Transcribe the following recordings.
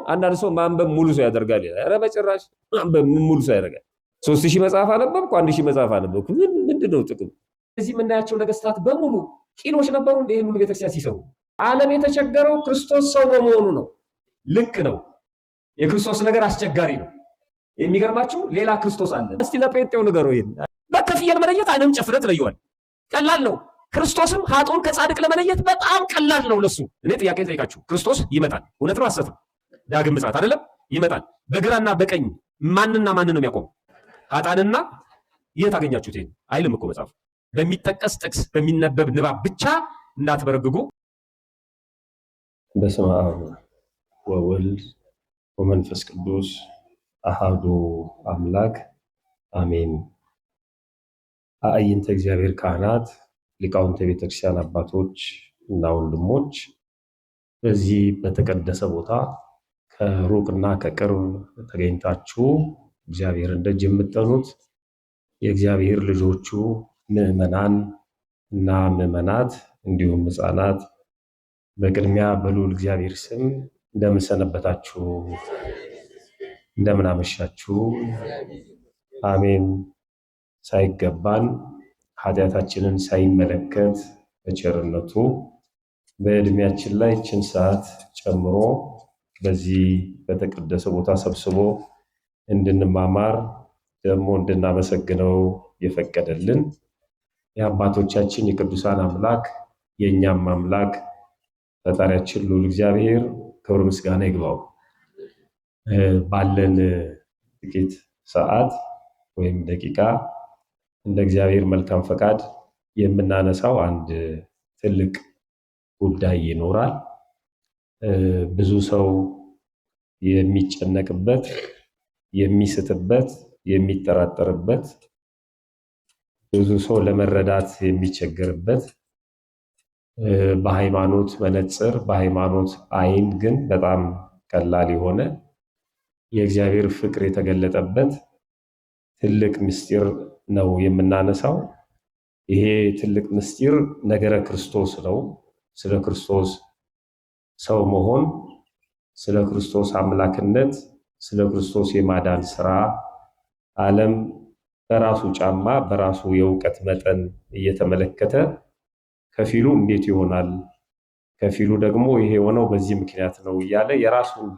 አንዳንድ ሰው ማንበብ ሙሉ ሰው ያደርጋል። ኧረ በጭራሽ ማንበብ ሙሉ ሰው ያደርጋል። 3000 መጽሐፍ አነበብኩ 1000 መጽሐፍ አነበብኩ ምንድነው ጥቅም? እዚህ የምናያቸው ነገስታት በሙሉ ቂሎች ነበሩ። እንደ ይሄን ሁሉ ቤተክርስቲያን ሲሰሩ ዓለም የተቸገረው ክርስቶስ ሰው በመሆኑ ነው። ልክ ነው። የክርስቶስ ነገር አስቸጋሪ ነው። የሚገርማችሁ ሌላ ክርስቶስ አለ። እስቲ ለጴንጤው ንገረው። ይሄን በከፍየል መለየት አይንም ጨፍረ ትለየዋል። ቀላል ነው። ክርስቶስም ኃጥኡን ከጻድቅ ለመለየት በጣም ቀላል ነው ለሱ። እኔ ጥያቄ ጠይቃችሁ ክርስቶስ ይመጣል። እውነት ነው ሐሰት ነው? ዳግም ምጽአት አይደለም? ይመጣል። በግራና በቀኝ ማንና ማንን ነው የሚያቆመው? ኃጥአንና የት አገኛችሁት? ይሄን አይልም እኮ መጽሐፍ። በሚጠቀስ ጥቅስ በሚነበብ ንባብ ብቻ እንዳትበረግጉ። በስመ አብ ወወልድ ወመንፈስ ቅዱስ አሐዱ አምላክ አሜን። አዕይንተ እግዚአብሔር ካህናት፣ ሊቃውንተ ቤተክርስቲያን አባቶች እና ወንድሞች በዚህ በተቀደሰ ቦታ ከሩቅና ከቅርብ ተገኝታችሁ እግዚአብሔርን ደጅ የምትጠኑት የእግዚአብሔር ልጆቹ ምዕመናን እና ምዕመናት እንዲሁም ሕፃናት በቅድሚያ በልዑል እግዚአብሔር ስም እንደምን ሰነበታችሁ? እንደምን አመሻችሁ? አሜን። ሳይገባን ኃጢአታችንን ሳይመለከት በቸርነቱ በዕድሜያችን ላይ ይህችን ሰዓት ጨምሮ በዚህ በተቀደሰ ቦታ ሰብስቦ እንድንማማር ደግሞ እንድናመሰግነው የፈቀደልን የአባቶቻችን የቅዱሳን አምላክ የእኛም አምላክ ፈጣሪያችን ልዑል እግዚአብሔር ክብር ምስጋና ይግባው። ባለን ጥቂት ሰዓት ወይም ደቂቃ እንደ እግዚአብሔር መልካም ፈቃድ የምናነሳው አንድ ትልቅ ጉዳይ ይኖራል። ብዙ ሰው የሚጨነቅበት፣ የሚስትበት፣ የሚጠራጠርበት፣ ብዙ ሰው ለመረዳት የሚቸገርበት፣ በሃይማኖት መነጽር በሃይማኖት ዓይን ግን በጣም ቀላል የሆነ የእግዚአብሔር ፍቅር የተገለጠበት ትልቅ ምስጢር ነው የምናነሳው። ይሄ ትልቅ ምስጢር ነገረ ክርስቶስ ነው። ስለ ክርስቶስ ሰው መሆን፣ ስለ ክርስቶስ አምላክነት፣ ስለ ክርስቶስ የማዳን ስራ ዓለም በራሱ ጫማ በራሱ የእውቀት መጠን እየተመለከተ ከፊሉ እንዴት ይሆናል፣ ከፊሉ ደግሞ ይሄ የሆነው በዚህ ምክንያት ነው እያለ የራሱን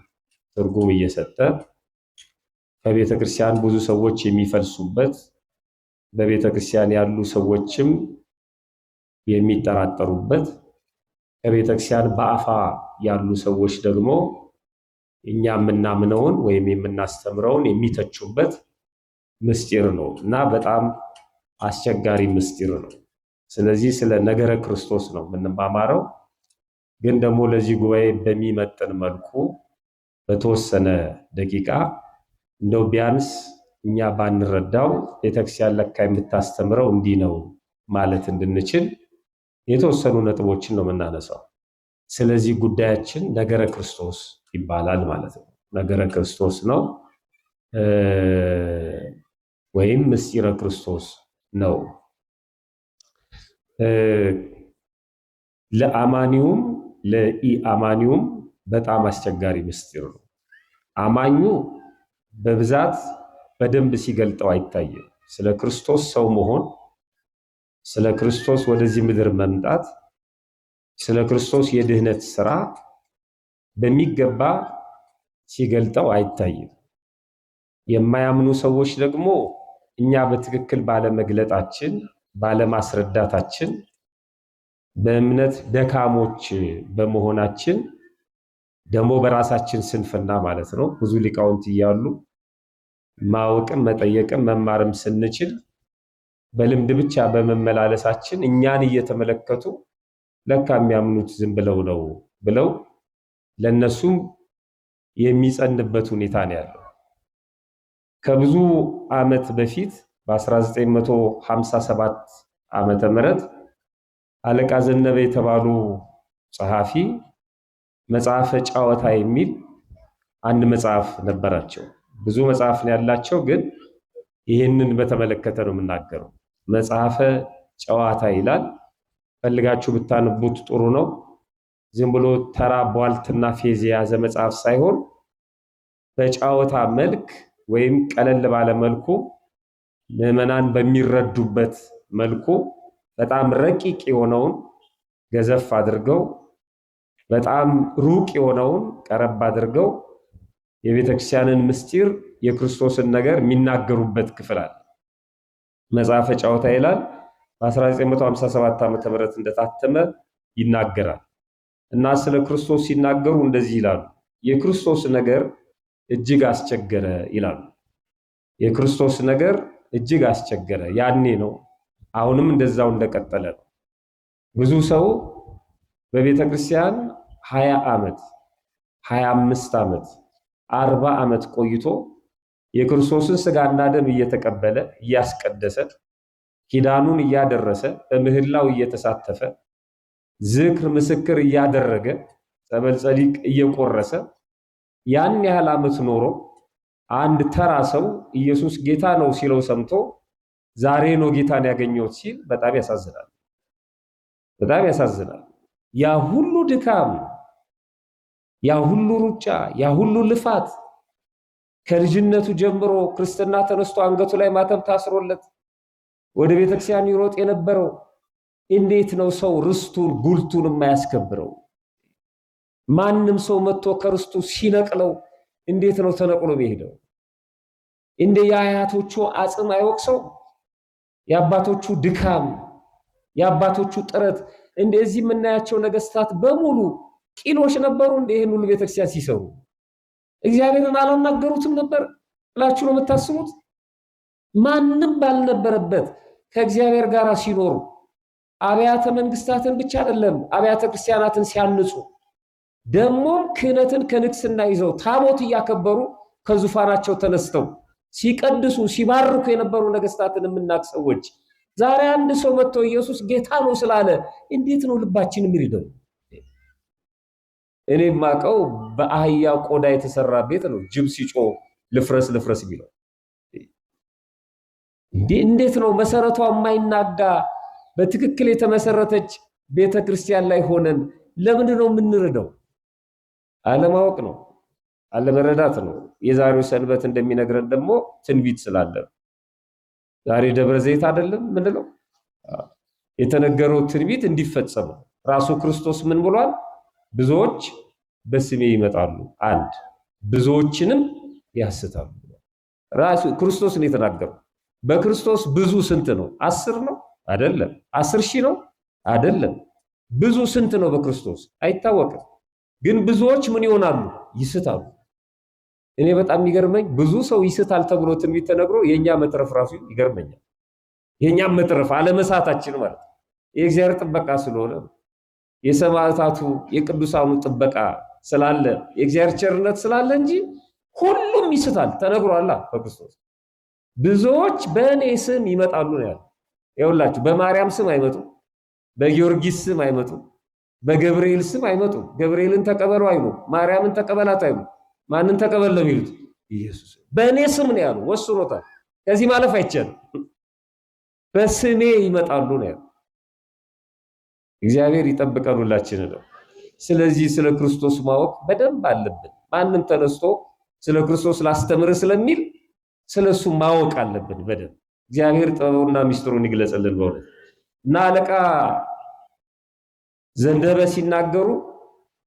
ትርጉም እየሰጠ ከቤተ ክርስቲያን ብዙ ሰዎች የሚፈልሱበት፣ በቤተ ክርስቲያን ያሉ ሰዎችም የሚጠራጠሩበት፣ ከቤተ ክርስቲያን በአፋ ያሉ ሰዎች ደግሞ እኛ የምናምነውን ወይም የምናስተምረውን የሚተቹበት ምስጢር ነው እና በጣም አስቸጋሪ ምስጢር ነው። ስለዚህ ስለ ነገረ ክርስቶስ ነው የምንማማረው። ግን ደግሞ ለዚህ ጉባኤ በሚመጥን መልኩ በተወሰነ ደቂቃ እንደው ቢያንስ እኛ ባንረዳው ቤተክርስቲያን ለካ የምታስተምረው እንዲህ ነው ማለት እንድንችል የተወሰኑ ነጥቦችን ነው የምናነሳው። ስለዚህ ጉዳያችን ነገረ ክርስቶስ ይባላል ማለት ነው። ነገረ ክርስቶስ ነው ወይም ምስጢረ ክርስቶስ ነው። ለአማኒውም ለኢአማኒውም በጣም አስቸጋሪ ምስጢር ነው። አማኙ በብዛት በደንብ ሲገልጠው አይታይም። ስለ ክርስቶስ ሰው መሆን፣ ስለ ክርስቶስ ወደዚህ ምድር መምጣት፣ ስለ ክርስቶስ የድህነት ስራ በሚገባ ሲገልጠው አይታይም። የማያምኑ ሰዎች ደግሞ እኛ በትክክል ባለመግለጣችን ባለማስረዳታችን በእምነት ደካሞች በመሆናችን ደግሞ በራሳችን ስንፍና ማለት ነው ብዙ ሊቃውንት እያሉ ማወቅም መጠየቅም መማርም ስንችል በልምድ ብቻ በመመላለሳችን እኛን እየተመለከቱ ለካ የሚያምኑት ዝም ብለው ነው ብለው ለነሱም የሚጸንበት ሁኔታ ነው ያለው። ከብዙ ዓመት በፊት በ1957 ዓመተ ምህረት አለቃ ዘነበ የተባሉ ጸሐፊ መጽሐፈ ጨዋታ የሚል አንድ መጽሐፍ ነበራቸው። ብዙ መጽሐፍ ነው ያላቸው፣ ግን ይህንን በተመለከተ ነው የምናገረው። መጽሐፈ ጨዋታ ይላል። ፈልጋችሁ ብታነቡት ጥሩ ነው። ዝም ብሎ ተራ ቧልትና ፌዝ የያዘ መጽሐፍ ሳይሆን በጫወታ መልክ ወይም ቀለል ባለ መልኩ ምዕመናን በሚረዱበት መልኩ በጣም ረቂቅ የሆነውን ገዘፍ አድርገው በጣም ሩቅ የሆነውን ቀረብ አድርገው የቤተክርስቲያንን ምስጢር የክርስቶስን ነገር የሚናገሩበት ክፍል አለ። መጽሐፈ ጫወታ ይላል። በ1957 ዓ.ም እንደታተመ ይናገራል። እና ስለ ክርስቶስ ሲናገሩ እንደዚህ ይላሉ። የክርስቶስ ነገር እጅግ አስቸገረ ይላሉ። የክርስቶስ ነገር እጅግ አስቸገረ። ያኔ ነው። አሁንም እንደዛው እንደቀጠለ ነው። ብዙ ሰው በቤተ ክርስቲያን 20 ዓመት 25 ዓመት 40 ዓመት ቆይቶ የክርስቶስን ሥጋና ደም እየተቀበለ እያስቀደሰ ኪዳኑን እያደረሰ በምህላው እየተሳተፈ ዝክር ምስክር እያደረገ ጸበል ጸዲቅ እየቆረሰ ያን ያህል ዓመት ኖሮ አንድ ተራ ሰው ኢየሱስ ጌታ ነው ሲለው ሰምቶ ዛሬ ነው ጌታን ያገኘሁት ሲል በጣም ያሳዝናል። በጣም ያሳዝናል። ያ ሁሉ ድካም፣ ያ ሁሉ ሩጫ፣ ያ ሁሉ ልፋት ከልጅነቱ ጀምሮ ክርስትና ተነስቶ አንገቱ ላይ ማተብ ታስሮለት ወደ ቤተክርስቲያን ይሮጥ የነበረው እንዴት ነው ሰው ርስቱን ጉልቱን የማያስከብረው? ማንም ሰው መጥቶ ከርስቱ ሲነቅለው እንዴት ነው ተነቅሎ የሚሄደው? እንደ የአያቶቹ አጽም አይወቅሰው? የአባቶቹ ድካም፣ የአባቶቹ ጥረት። እንደዚህ የምናያቸው ነገስታት በሙሉ ቂሎች ነበሩ። እንደ ይሄን ሁሉ ቤተክርስቲያን ሲሰሩ እግዚአብሔርን አላናገሩትም ነበር ብላችሁ ነው የምታስቡት? ማንም ባልነበረበት ከእግዚአብሔር ጋር ሲኖሩ አብያተ መንግስታትን ብቻ አይደለም አብያተ ክርስቲያናትን ሲያንጹ ደግሞ ክህነትን ከንግስና ይዘው ታቦት እያከበሩ ከዙፋናቸው ተነስተው ሲቀድሱ ሲባርኩ የነበሩ ነገስታትን የምናቅ ሰዎች ዛሬ አንድ ሰው መጥቶ ኢየሱስ ጌታ ነው ስላለ እንዴት ነው ልባችን የሚርደው? እኔ ማቀው በአህያ ቆዳ የተሰራ ቤት ነው ጅብ ሲጮህ ልፍረስ ልፍረስ የሚለው። እንዴት ነው መሰረቷ የማይናጋ በትክክል የተመሰረተች ቤተክርስቲያን ላይ ሆነን ለምንድን ነው የምንርደው? አለማወቅ ነው፣ አለመረዳት ነው። የዛሬው ሰንበት እንደሚነግረን ደግሞ ትንቢት ስላለ ዛሬ ደብረ ዘይት አይደለም ምንድነው የተነገረው ትንቢት እንዲፈጸም ራሱ ክርስቶስ ምን ብሏል? ብዙዎች በስሜ ይመጣሉ፣ አንድ ብዙዎችንም ያስታሉ። ራሱ ክርስቶስ ነው የተናገረው። በክርስቶስ ብዙ ስንት ነው? 10 ነው አይደለም? 10,000 ነው አይደለም? ብዙ ስንት ነው በክርስቶስ አይታወቅም። ግን ብዙዎች ምን ይሆናሉ? ይስታሉ። እኔ በጣም የሚገርመኝ ብዙ ሰው ይስታል ተብሎ ትንቢት ተነግሮ የኛ መትረፍ ራሱ ይገርመኛል። የኛ መትረፍ አለመሳታችን ማለት የእግዚአብሔር ጥበቃ ስለሆነ የሰማዕታቱ የቅዱሳኑ ጥበቃ ስላለ የእግዚአብሔር ቸርነት ስላለ እንጂ ሁሉም ይስታል ተነግሯል በክርስቶስ። ብዙዎች በእኔ ስም ይመጣሉ ነው ያለው። ይኸውላችሁ በማርያም ስም አይመጡ፣ በጊዮርጊስ ስም አይመጡ፣ በገብርኤል ስም አይመጡ። ገብርኤልን ተቀበሉ አይሉ፣ ማርያምን ተቀበላት አይሉ። ማንን ተቀበል ነው የሚሉት? ኢየሱስ። በእኔ ስም ነው ያሉ፣ ወስኖታል። ከዚህ ማለፍ አይቻልም። በስሜ ይመጣሉ ነው ያለው። እግዚአብሔር ይጠብቀን ሁላችንን ነው። ስለዚህ ስለ ክርስቶስ ማወቅ በደንብ አለብን። ማንም ተነስቶ ስለ ክርስቶስ ላስተምር ስለሚል ስለሱ ማወቅ አለብን በደንብ። እግዚአብሔር ጥበቡና ሚስጥሩን ይግለጽልን በእውነት። እና አለቃ ዘንደበ ሲናገሩ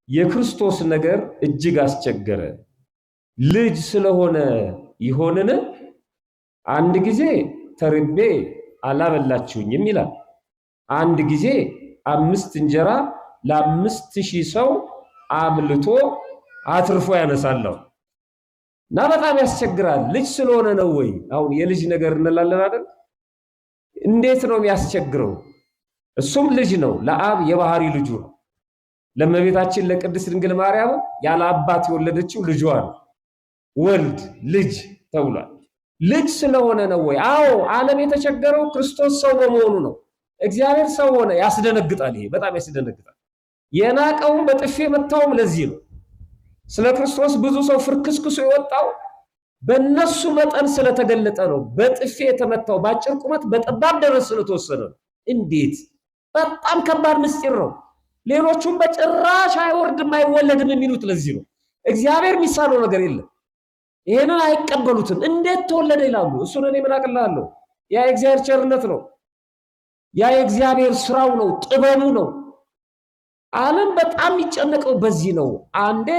የክርስቶስ ነገር እጅግ አስቸገረ፣ ልጅ ስለሆነ ይሆንን? አንድ ጊዜ ተርቤ አላበላችሁኝም ይላል። አንድ ጊዜ 5 እንጀራ ለ5,000 ሰው አብልቶ አትርፎ ያነሳለሁ። እና በጣም ያስቸግራል። ልጅ ስለሆነ ነው ወይ? አሁን የልጅ ነገር እንላለን አይደል? እንዴት ነው የሚያስቸግረው? እሱም ልጅ ነው፣ ለአብ የባህሪ ልጁ ነው። ለእመቤታችን ለቅድስት ድንግል ማርያም ያለ አባት የወለደችው ልጇ ነው። ወልድ ልጅ ተብሏል። ልጅ ስለሆነ ነው ወይ? አዎ። ዓለም የተቸገረው ክርስቶስ ሰው በመሆኑ ነው። እግዚአብሔር ሰው ሆነ። ያስደነግጣል። ይሄ በጣም ያስደነግጣል። የናቀውም በጥፌ መታውም ለዚህ ነው። ስለ ክርስቶስ ብዙ ሰው ፍርክስክሱ የወጣው በእነሱ መጠን ስለተገለጠ ነው። በጥፌ የተመታው በአጭር ቁመት በጠባብ ደረት ስለተወሰነ ነው። እንዴት! በጣም ከባድ ምስጢር ነው። ሌሎቹም በጭራሽ አይወርድም አይወለድም የሚሉት ለዚህ ነው። እግዚአብሔር የሚሳነው ነገር የለም። ይሄንን አይቀበሉትም። እንዴት ተወለደ ይላሉ። እሱን እኔ ምን አቅልላለሁ? ያ የእግዚአብሔር ቸርነት ነው። ያ የእግዚአብሔር ስራው ነው፣ ጥበቡ ነው። ዓለም በጣም የሚጨነቀው በዚህ ነው። አንዴ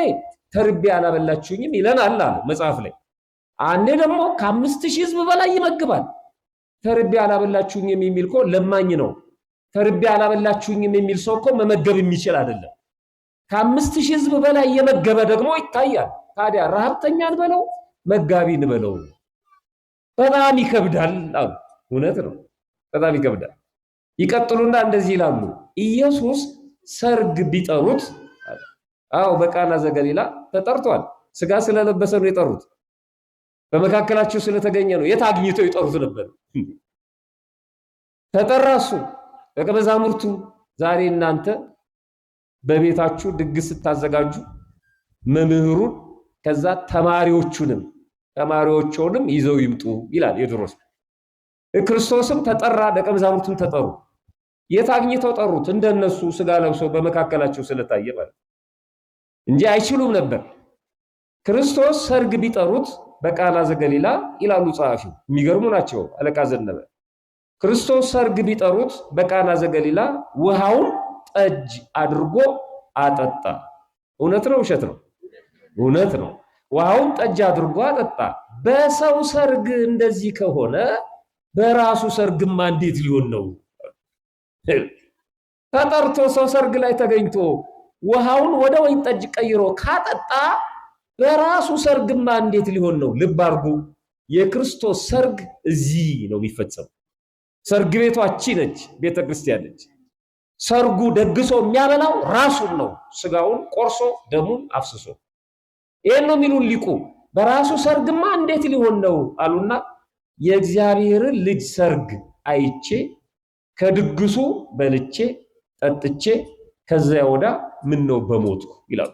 ተርቤ አላበላችሁኝም ይለናል አለ መጽሐፍ ላይ። አንዴ ደግሞ ከ5000 ሕዝብ በላይ ይመግባል። ተርቤ አላበላችሁኝም የሚል እኮ ለማኝ ነው። ተርቤ አላበላችሁኝም የሚል ሰው እኮ መመገብ የሚችል አይደለም። ከ5000 ሕዝብ በላይ የመገበ ደግሞ ይታያል። ታዲያ ረሃብተኛን በለው መጋቢን በለው በጣም ይከብዳል አሉ። እውነት ነው፣ በጣም ይከብዳል። ይቀጥሉና እንደዚህ ይላሉ። ኢየሱስ ሰርግ ቢጠሩት፣ አዎ በቃና ዘገሊላ ተጠርቷል። ስጋ ስለለበሰ ነው የጠሩት። በመካከላቸው ስለተገኘ ነው። የት አግኝተው ይጠሩት ነበር? ተጠራሱ። ደቀ መዛሙርቱ ዛሬ እናንተ በቤታችሁ ድግስ ስታዘጋጁ መምህሩን ከዛ ተማሪዎቹንም ይዘው ይምጡ ይላል የድሮስ። ክርስቶስም ተጠራ፣ ደቀ መዛሙርቱም ተጠሩ። የት አግኝተው ጠሩት? እንደነሱ ስጋ ለብሶ በመካከላቸው ስለታየ ማለት እንጂ አይችሉም ነበር። ክርስቶስ ሰርግ ቢጠሩት በቃና ዘገሊላ ይላሉ ጸሐፊው። የሚገርሙ ናቸው አለቃ ዘነበ። ክርስቶስ ሰርግ ቢጠሩት በቃና ዘገሊላ ውሃውን ጠጅ አድርጎ አጠጣ። እውነት ነው ውሸት ነው? እውነት ነው። ውሃውን ጠጅ አድርጎ አጠጣ። በሰው ሰርግ እንደዚህ ከሆነ በራሱ ሰርግማ እንዴት ሊሆን ነው? ተጠርቶ ሰው ሰርግ ላይ ተገኝቶ ውሃውን ወደ ወይን ጠጅ ቀይሮ ካጠጣ በራሱ ሰርግማ እንዴት ሊሆን ነው? ልብ አድርጉ። የክርስቶስ ሰርግ እዚህ ነው የሚፈጸመው። ሰርግ ቤቷ እቺ ነች፣ ቤተ ክርስቲያን ነች። ሰርጉ ደግሶ የሚያበላው ራሱን ነው፣ ስጋውን ቆርሶ ደሙን አፍስሶ። ይሄን ነው የሚሉን ሊቁ። በራሱ ሰርግማ እንዴት ሊሆን ነው አሉና የእግዚአብሔርን ልጅ ሰርግ አይቼ ከድግሱ በልቼ ጠጥቼ ከዚያ ወዳ ምን ነው በሞትኩ ይላሉ።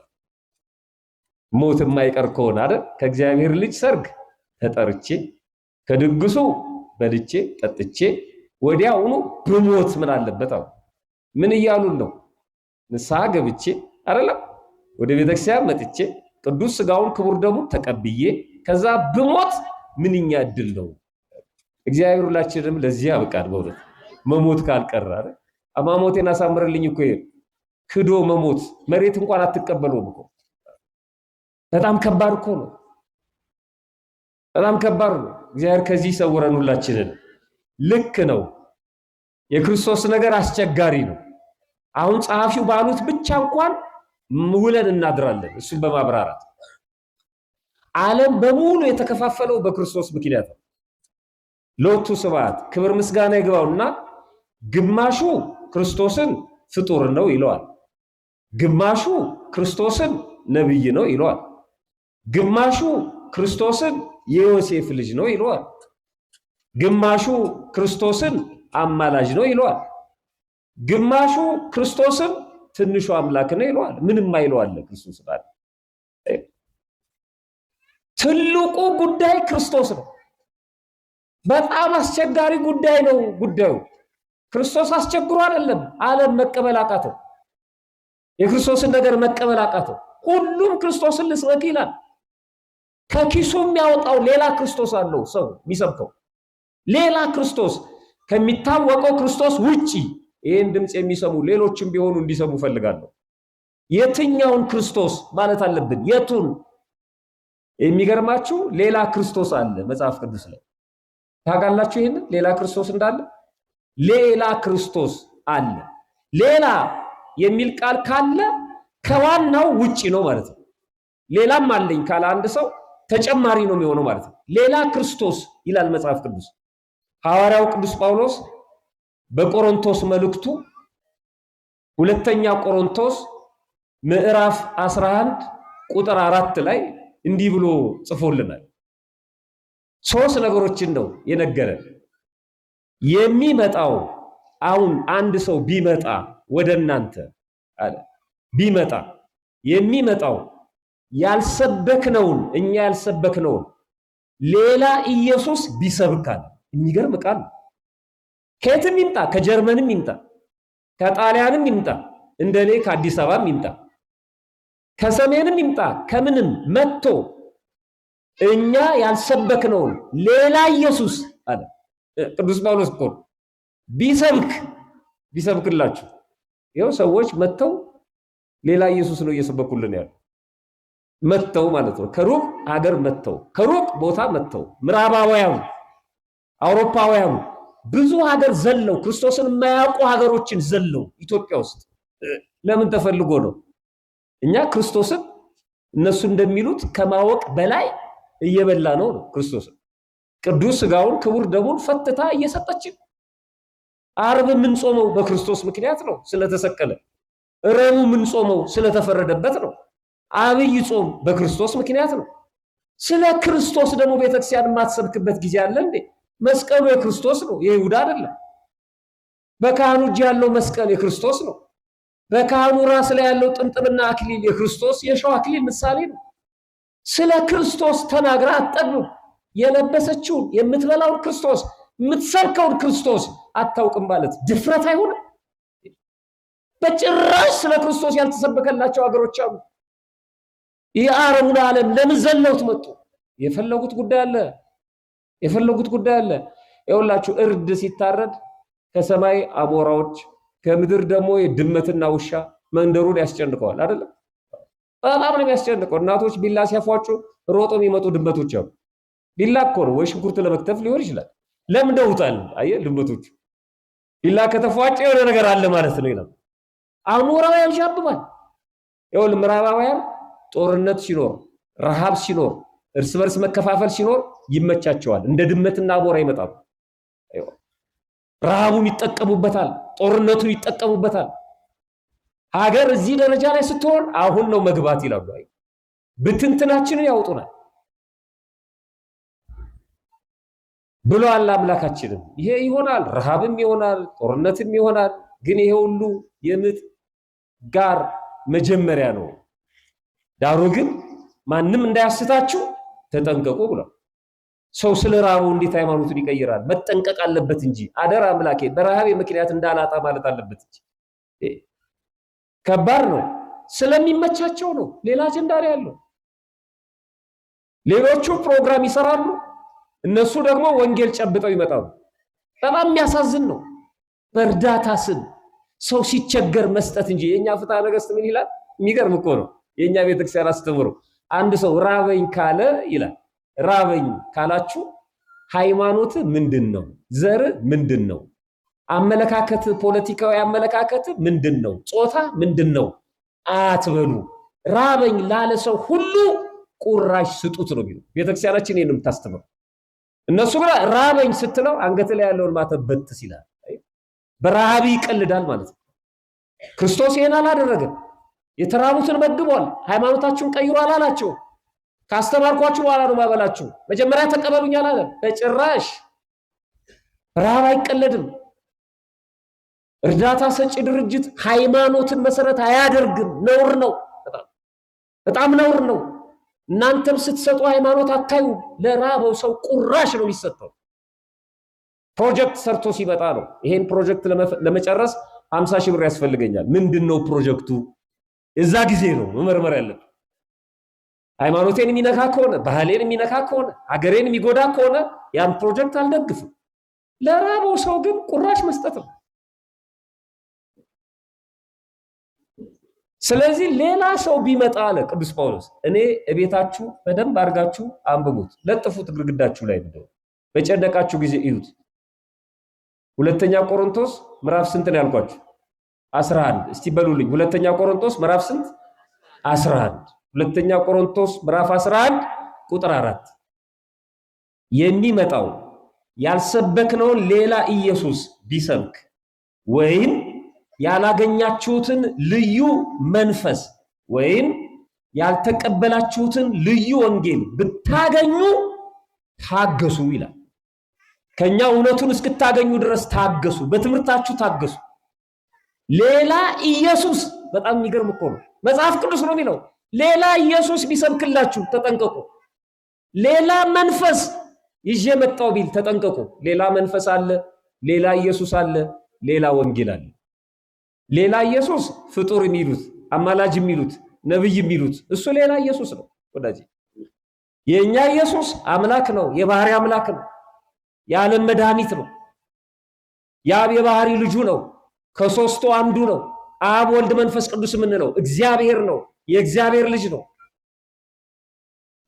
ሞት የማይቀር ከሆነ አይደል ከእግዚአብሔር ልጅ ሰርግ ተጠርቼ ከድግሱ በልቼ ጠጥቼ ወዲያውኑ ብሞት ምን አለበት? አሁን ምን እያሉን ነው? ንስሐ ገብቼ አይደለም ወደ ቤተክርስቲያን መጥቼ ቅዱስ ስጋውን ክቡር ደሙን ተቀብዬ ከዛ ብሞት ምንኛ እድል ነው። እግዚአብሔር ሁላችንም ለዚህ ያብቃን። በእውነት መሞት ካልቀረ አይደል አማሞቴን አሳምርልኝ እኮ ክዶ መሞት መሬት እንኳን አትቀበለውም እኮ። በጣም ከባድ እኮ ነው። በጣም ከባድ ነው። እግዚአብሔር ከዚህ ይሰውረን ሁላችንን። ልክ ነው። የክርስቶስ ነገር አስቸጋሪ ነው። አሁን ጸሐፊው ባሉት ብቻ እንኳን ውለን እናድራለን እሱን በማብራራት። ዓለም በሙሉ የተከፋፈለው በክርስቶስ ምክንያት ነው። ሎቱ ስብሐት ክብር ምስጋና ይግባውና ግማሹ ክርስቶስን ፍጡር ነው ይለዋል፣ ግማሹ ክርስቶስን ነብይ ነው ይለዋል፣ ግማሹ ክርስቶስን የዮሴፍ ልጅ ነው ይለዋል፣ ግማሹ ክርስቶስን አማላጅ ነው ይለዋል፣ ግማሹ ክርስቶስን ትንሹ አምላክ ነው ይለዋል። ምንም አይለዋል ክርስቶስ ማለት። ትልቁ ጉዳይ ክርስቶስ ነው። በጣም አስቸጋሪ ጉዳይ ነው ጉዳዩ። ክርስቶስ አስቸግሮ አይደለም፣ ዓለም መቀበል አቃተው። የክርስቶስን ነገር መቀበል አቃተው። ሁሉም ክርስቶስን ልስበክ ይላል። ከኪሱ የሚያወጣው ሌላ ክርስቶስ አለው ሰው የሚሰብከው ሌላ ክርስቶስ ከሚታወቀው ክርስቶስ ውጪ። ይህን ድምፅ የሚሰሙ ሌሎችም ቢሆኑ እንዲሰሙ ፈልጋለሁ። የትኛውን ክርስቶስ ማለት አለብን? የቱን? የሚገርማችሁ ሌላ ክርስቶስ አለ መጽሐፍ ቅዱስ ላይ ታውቃላችሁ። ይሄን ሌላ ክርስቶስ እንዳለ ሌላ ክርስቶስ አለ። ሌላ የሚል ቃል ካለ ከዋናው ውጪ ነው ማለት ነው። ሌላም አለኝ ካለ አንድ ሰው ተጨማሪ ነው የሚሆነው ማለት ነው። ሌላ ክርስቶስ ይላል መጽሐፍ ቅዱስ። ሐዋርያው ቅዱስ ጳውሎስ በቆሮንቶስ መልእክቱ ሁለተኛ ቆሮንቶስ ምዕራፍ 11 ቁጥር 4 ላይ እንዲህ ብሎ ጽፎልናል። ሶስት ነገሮችን ነው የነገረን። የሚመጣው አሁን አንድ ሰው ቢመጣ ወደ እናንተ አለ ቢመጣ የሚመጣው ያልሰበክነውን እኛ ያልሰበክነውን ሌላ ኢየሱስ ቢሰብካል። የሚገርም ቃል። ከየትም ይምጣ፣ ከጀርመንም ይምጣ፣ ከጣሊያንም ይምጣ፣ እንደኔ ከአዲስ አበባም ይምጣ፣ ከሰሜንም ይምጣ፣ ከምንም መጥቶ እኛ ያልሰበክነውን ሌላ ኢየሱስ አለ ቅዱስ ጳውሎስ እኮ ቢሰብክላችሁ ይኸው ሰዎች መተው ሌላ ኢየሱስ ነው እየሰበኩልን ያሉ መተው ማለት ነው። ከሩቅ ሀገር መተው፣ ከሩቅ ቦታ መተው፣ ምዕራባውያኑ አውሮፓውያኑ ብዙ ሀገር ዘለው ክርስቶስን የማያውቁ ሀገሮችን ዘለው ኢትዮጵያ ውስጥ ለምን ተፈልጎ ነው? እኛ ክርስቶስን እነሱ እንደሚሉት ከማወቅ በላይ እየበላ ነው ክርስቶስን ቅዱስ ሥጋውን ክቡር ደሙን ፈትታ እየሰጠችን። ዓርብ የምንጾመው በክርስቶስ ምክንያት ነው ስለተሰቀለ። ረቡዕ የምንጾመው ስለተፈረደበት ነው። አብይ ጾም በክርስቶስ ምክንያት ነው። ስለ ክርስቶስ ደግሞ ቤተክርስቲያን የማትሰብክበት ጊዜ አለ እንዴ? መስቀሉ የክርስቶስ ነው፣ የይሁዳ አይደለም። በካህኑ እጅ ያለው መስቀል የክርስቶስ ነው። በካህኑ ራስ ላይ ያለው ጥምጥምና አክሊል የክርስቶስ የሸዋ አክሊል ምሳሌ ነው። ስለ ክርስቶስ ተናግራ አትጠግብም። የለበሰችውን የምትበላውን ክርስቶስ የምትሰብከውን ክርስቶስ አታውቅም ማለት ድፍረት አይሆንም? በጭራሽ ስለ ክርስቶስ ያልተሰበከላቸው ሀገሮች አሉ። የዓረቡን ዓለም ለምን ዘለውት መጡ? የፈለጉት ጉዳይ አለ። ይኸውላችሁ እርድ ሲታረድ ከሰማይ አሞራዎች ከምድር ደግሞ የድመትና ውሻ መንደሩን ያስጨንቀዋል አይደለም? በጣም ነው የሚያስጨንቀው። እናቶች ቢላ ሲያፏጩ ሮጦ የሚመጡ ድመቶች አሉ። ቢላ እኮ ነው ወይ ሽንኩርት ለመክተፍ ሊሆን ይችላል። ለምደውታል። አየህ ድመቶቹ ቢላ ከተፏጨ የሆነ ነገር አለ ማለት ነው ይላል። አሞራው ያልሻብባል። ይኸውልህ ምዕራባውያን ጦርነት ሲኖር፣ ረሃብ ሲኖር፣ እርስ በርስ መከፋፈል ሲኖር ይመቻቸዋል። እንደ ድመትና አሞራ ይመጣሉ። ረሃቡን ይጠቀሙበታል፣ ጦርነቱን ይጠቀሙበታል። ሀገር እዚህ ደረጃ ላይ ስትሆን አሁን ነው መግባት ይላሉ። ብትንትናችንን ያውጡናል ብሏል አምላካችንም። ይሄ ይሆናል፣ ረሃብም ይሆናል፣ ጦርነትም ይሆናል። ግን ይሄ ሁሉ የምጥ ጋር መጀመሪያ ነው። ዳሩ ግን ማንም እንዳያስታችሁ ተጠንቀቁ ብሏል። ሰው ስለ ረሃቡ እንዴት ሃይማኖቱን ይቀይራል? መጠንቀቅ አለበት እንጂ አደራ አምላኬ በረሃብ ምክንያት እንዳላጣ ማለት አለበት እንጂ። ከባድ ነው። ስለሚመቻቸው ነው። ሌላ አጀንዳ ያለው። ሌሎቹ ፕሮግራም ይሰራሉ፣ እነሱ ደግሞ ወንጌል ጨብጠው ይመጣሉ። በጣም የሚያሳዝን ነው። በእርዳታ ስም ሰው ሲቸገር መስጠት እንጂ። የኛ ፍትሐ ነገሥት ምን ይላል? የሚገርም እኮ ነው። የኛ ቤተክርስቲያን አስተምሮ አንድ ሰው ራበኝ ካለ ይላል። ራበኝ ካላችሁ ሃይማኖት ምንድነው? ዘር ምንድነው? አመለካከት፣ ፖለቲካዊ አመለካከት ምንድነው? ጾታ ምንድነው? አትበሉ። ራበኝ ላለ ሰው ሁሉ ቁራሽ ስጡት ነው የሚለው ቤተክርስቲያናችን። ይሄን የምታስተምረው እነሱ ግን ራበኝ ስትለው አንገት ላይ ያለውን ማተብ በጥስ ይላል። በረሃብ ይቀልዳል ማለት ነው። ክርስቶስ ይሄን አላደረገም። የተራቡትን መግቧል። ሃይማኖታችሁን ቀይሩ አላላቸው። ካስተማርኳችሁ በኋላ ነው ማበላችሁ፣ መጀመሪያ ተቀበሉኝ አላለም በጭራሽ። ረሃብ አይቀለድም። እርዳታ ሰጪ ድርጅት ሃይማኖትን መሰረት አያደርግም። ነውር ነው፣ በጣም ነውር ነው። እናንተም ስትሰጡ ሃይማኖት አታዩ። ለራበው ሰው ቁራሽ ነው የሚሰጠው። ፕሮጀክት ሰርቶ ሲመጣ ነው። ይሄን ፕሮጀክት ለመጨረስ 50 ሺህ ብር ያስፈልገኛል። ምንድነው ፕሮጀክቱ? እዛ ጊዜ ነው መመርመር ያለብን። ሃይማኖቴን የሚነካ ከሆነ፣ ባህሌን የሚነካ ከሆነ፣ ሀገሬን የሚጎዳ ከሆነ ያን ፕሮጀክት አልደግፍም። ለራበው ሰው ግን ቁራሽ መስጠት ነው። ስለዚህ ሌላ ሰው ቢመጣ አለ ቅዱስ ጳውሎስ፣ እኔ እቤታችሁ በደንብ አድርጋችሁ አንብቡት፣ ለጥፉት ግድግዳችሁ ላይ እንደው በጨነቃችሁ ጊዜ እዩት። ሁለተኛ ቆሮንቶስ ምዕራፍ ስንት ነው ያልኳችሁ? 11። እስቲ በሉልኝ። ሁለተኛ ቆሮንቶስ ምዕራፍ ስንት? 11። ሁለተኛ ቆሮንቶስ ምዕራፍ 11 ቁጥር 4 የሚመጣው ያልሰበክነውን ሌላ ኢየሱስ ቢሰብክ ወይም ያላገኛችሁትን ልዩ መንፈስ ወይም ያልተቀበላችሁትን ልዩ ወንጌል ብታገኙ ታገሱ ይላል። ከኛ እውነቱን እስክታገኙ ድረስ ታገሱ፣ በትምህርታችሁ ታገሱ። ሌላ ኢየሱስ፣ በጣም የሚገርም እኮ ነው። መጽሐፍ ቅዱስ ነው የሚለው። ሌላ ኢየሱስ ቢሰብክላችሁ ተጠንቀቁ። ሌላ መንፈስ ይዤ መጣሁ ቢል ተጠንቀቁ። ሌላ መንፈስ አለ፣ ሌላ ኢየሱስ አለ፣ ሌላ ወንጌል አለ። ሌላ ኢየሱስ ፍጡር የሚሉት፣ አማላጅ የሚሉት፣ ነብይ የሚሉት እሱ ሌላ ኢየሱስ ነው ወዳጅ። የኛ ኢየሱስ አምላክ ነው፣ የባህሪ አምላክ ነው፣ የዓለም መድኃኒት ነው፣ የአብ የባህሪ ልጁ ነው፣ ከሶስቱ አንዱ ነው። አብ ወልድ መንፈስ ቅዱስ የምንለው እግዚአብሔር ነው፣ የእግዚአብሔር ልጅ ነው።